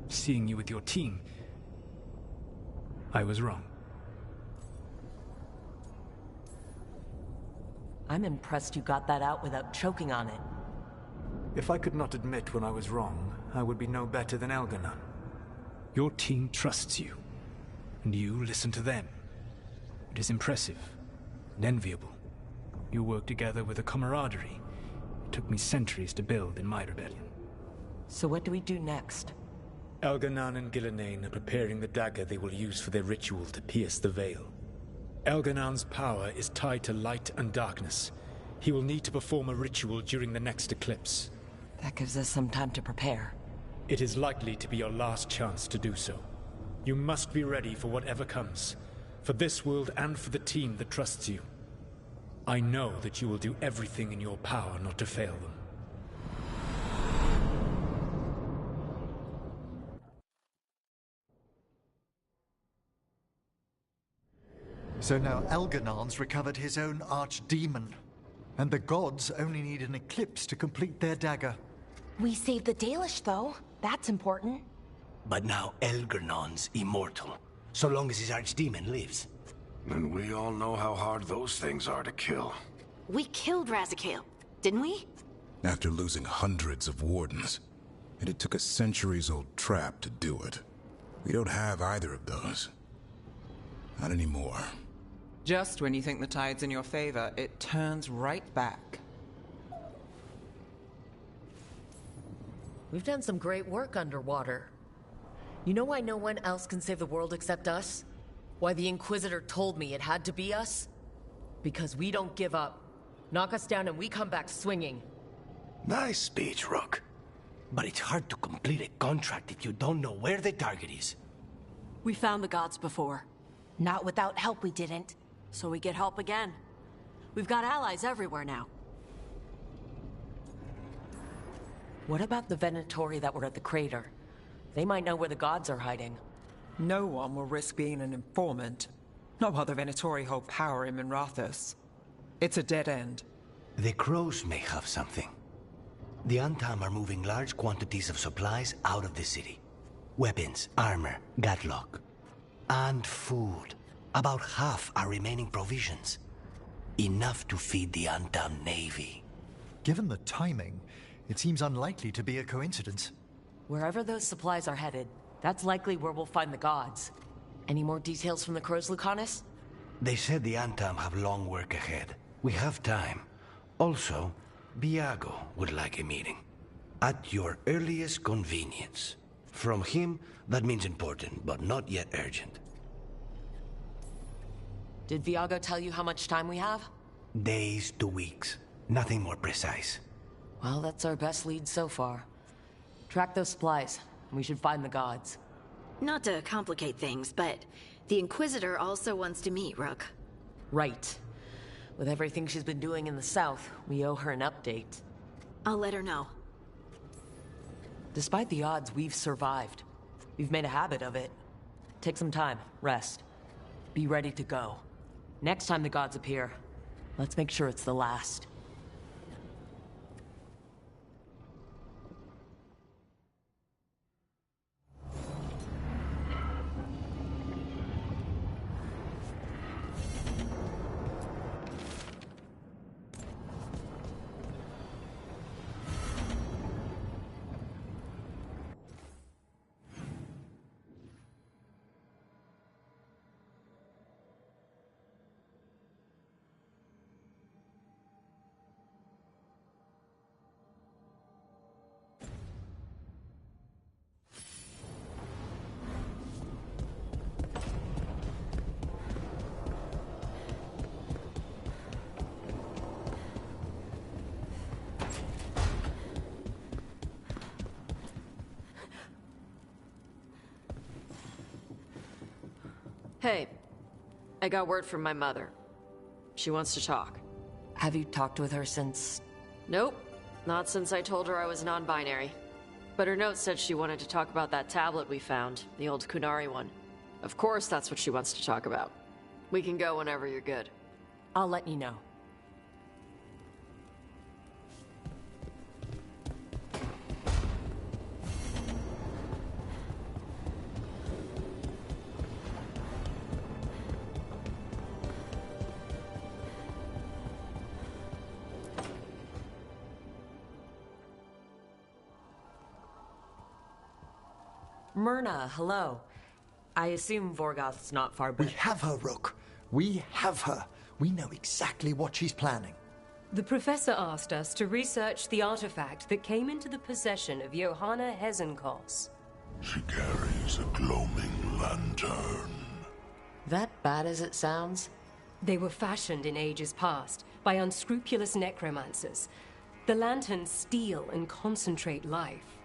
Seeing you with your team, I was wrong. I'm impressed you got that out without choking on it. If I could not admit when I was wrong, I would be no better than Elganon. Your team trusts you, and you listen to them. It is impressive and enviable. You work together with a camaraderie it took me centuries to build in my rebellion. So what do we do next? Elganon and Gillenane are preparing the dagger they will use for their ritual to pierce the veil. Elganon's power is tied to light and darkness. He will need to perform a ritual during the next eclipse. That gives us some time to prepare. It is likely to be your last chance to do so. You must be ready for whatever comes, for this world and for the team that trusts you. I know that you will do everything in your power not to fail them. So now Elganon's recovered his own archdemon, and the gods only need an eclipse to complete their dagger. We saved the Dalish, though. That's important. But now Elganon's immortal, so long as his archdemon lives. And we all know how hard those things are to kill. We killed Razikale, didn't we? After losing hundreds of wardens, and it took a centuries-old trap to do it. We don't have either of those. Not anymore. Just when you think the tide's in your favor, it turns right back. We've done some great work underwater. You know why no one else can save the world except us? Why the Inquisitor told me it had to be us? Because we don't give up. Knock us down and we come back swinging. Nice speech, Rook. But it's hard to complete a contract if you don't know where the target is. We found the gods before. Not without help, we didn't. So we get help again. We've got allies everywhere now. What about the Venatori that were at the crater? They might know where the gods are hiding. No one will risk being an informant. Not while the Venatori hold power in Minrathous. It's a dead end. The crows may have something. The Antam are moving large quantities of supplies out of the city. Weapons, armor, gatlock. And food. About half are remaining provisions. Enough to feed the Antam navy. Given the timing, it seems unlikely to be a coincidence. Wherever those supplies are headed, that's likely where we'll find the gods. Any more details from the crows, Lucanus? They said the Antam have long work ahead. We have time. Also, Viago would like a meeting. At your earliest convenience. From him, that means important, but not yet urgent. Did Viago tell you how much time we have? Days to weeks. Nothing more precise. Well, that's our best lead so far. Track those supplies, and we should find the gods. Not to complicate things, but the Inquisitor also wants to meet Rook. Right. With everything she's been doing in the south, we owe her an update. I'll let her know. Despite the odds, we've survived. We've made a habit of it. Take some time, rest. Be ready to go. Next time the gods appear, let's make sure it's the last. Hey, I got word from my mother. She wants to talk. Have you talked with her since? Nope, not since I told her I was non-binary. But her note said she wanted to talk about that tablet we found, the old Kunari one. Of course that's what she wants to talk about. We can go whenever you're good. I'll let you know. Myrna, hello. I assume Vorgoth's not far back. We have her, Rook. We have her. We know exactly what she's planning. The professor asked us to research the artifact that came into the possession of Johanna Hezenkos. She carries a gloaming lantern. That bad as it sounds, They were fashioned in ages past by unscrupulous necromancers. The lanterns steal and concentrate life.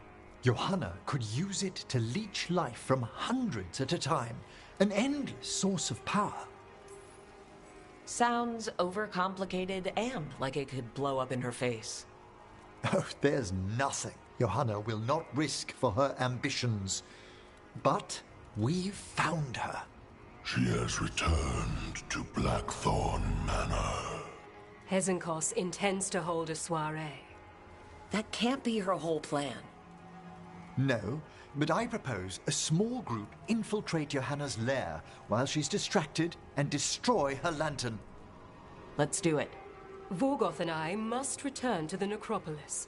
Johanna could use it to leech life from hundreds at a time. An endless source of power. Sounds overcomplicated and like it could blow up in her face. Oh, there's nothing Johanna will not risk for her ambitions. But we've found her. She has returned to Blackthorn Manor. Hezenkos intends to hold a soiree. That can't be her whole plan. No, but I propose a small group infiltrate Johanna's lair while she's distracted and destroy her lantern. Let's do it. Vorgoth and I must return to the necropolis.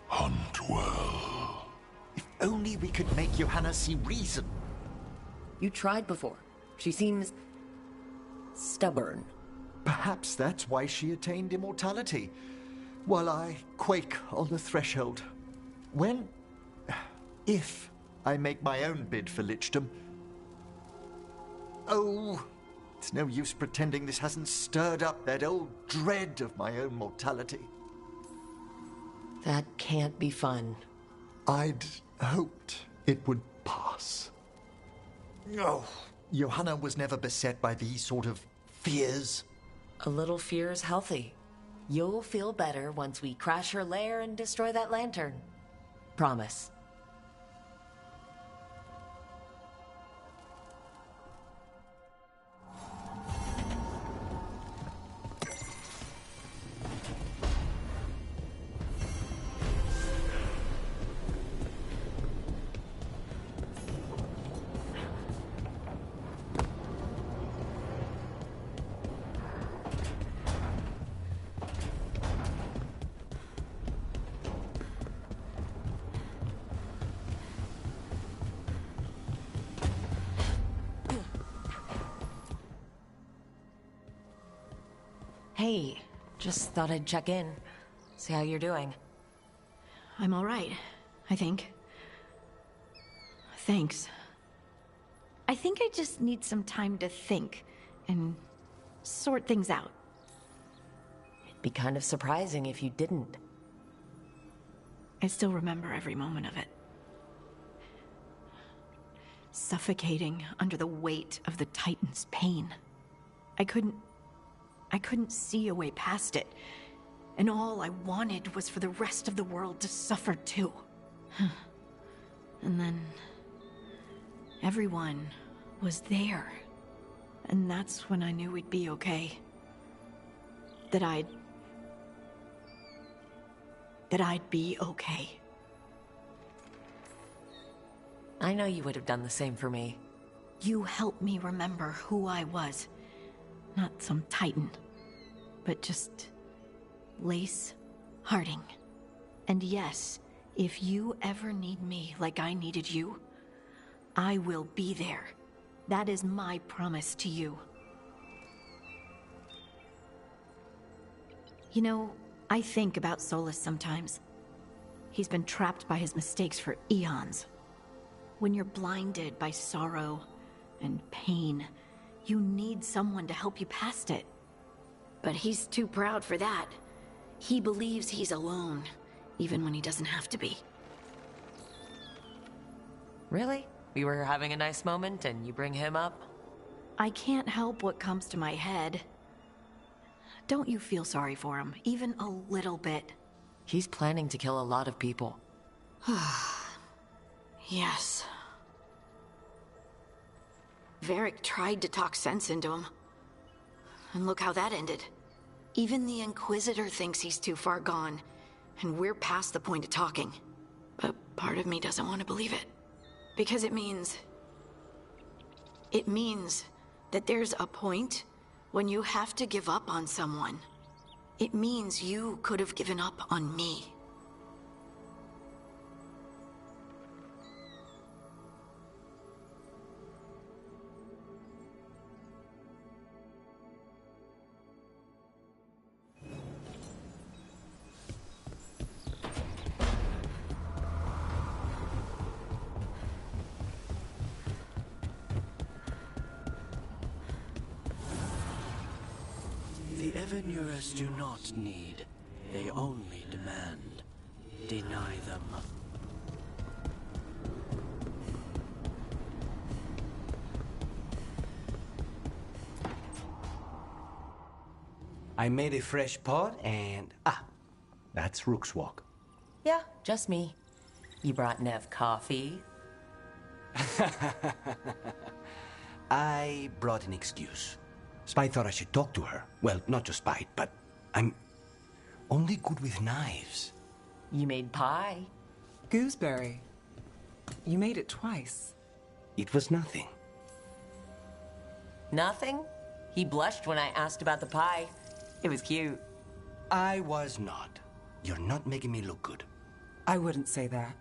Hunt well. If only we could make Johanna see reason. You tried before. She seems stubborn. Perhaps that's why she attained immortality, while I quake on the threshold. If I make my own bid for lichdom. Oh, it's no use pretending this hasn't stirred up that old dread of my own mortality. That can't be fun. I'd hoped it would pass. Oh, Johanna was never beset by these sort of fears. A little fear is healthy. You'll feel better once we crash her lair and destroy that lantern. Promise. Hey, just thought I'd check in. See how you're doing. I'm all right, I think. Thanks. I think I just need some time to think and sort things out. It'd be kind of surprising if you didn't. I still remember every moment of it. Suffocating under the weight of the Titan's pain. I couldn't see a way past it. And all I wanted was for the rest of the world to suffer too. And then everyone was there. And that's when I knew we'd be okay. That I'd be okay. I know you would have done the same for me. You helped me remember who I was. Not some Titan, but just Lace Harding. And yes, if you ever need me like I needed you, I will be there. That is my promise to you. You know, I think about Solas sometimes. He's been trapped by his mistakes for eons. When you're blinded by sorrow and pain, you need someone to help you past it. But he's too proud for that. He believes he's alone, even when he doesn't have to be. Really? We were having a nice moment and you bring him up? I can't help what comes to my head. Don't you feel sorry for him, even a little bit? He's planning to kill a lot of people. Yes. Varric tried to talk sense into him. And look how that ended. Even the Inquisitor thinks he's too far gone, and we're past the point of talking. But part of me doesn't want to believe it. Because it means that there's a point when you have to give up on someone. It means you could have given up on me. Evanurus do not need. They only demand. Deny them. I made a fresh pot and... that's Rook's Walk. Yeah, just me. You brought Nev coffee? I brought an excuse. Spite thought I should talk to her. Well, not just Spite, but I'm only good with knives. You made pie. Gooseberry. You made it twice. It was nothing. Nothing? He blushed when I asked about the pie. It was cute. I was not. You're not making me look good. I wouldn't say that.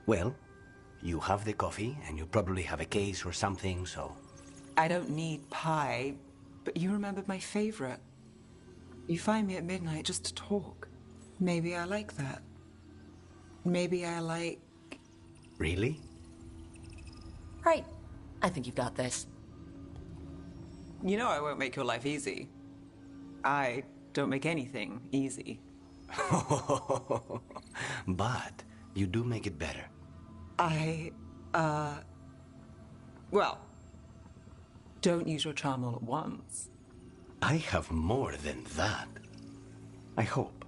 Well, you have the coffee, and you probably have a case or something, so... I don't need pie, but you remembered my favorite. You find me at midnight just to talk. Maybe I like that. Maybe I like... Really? Right. I think you've got this. You know I won't make your life easy. I don't make anything easy. But you do make it better. Well, don't use your charm all at once. I have more than that. I hope.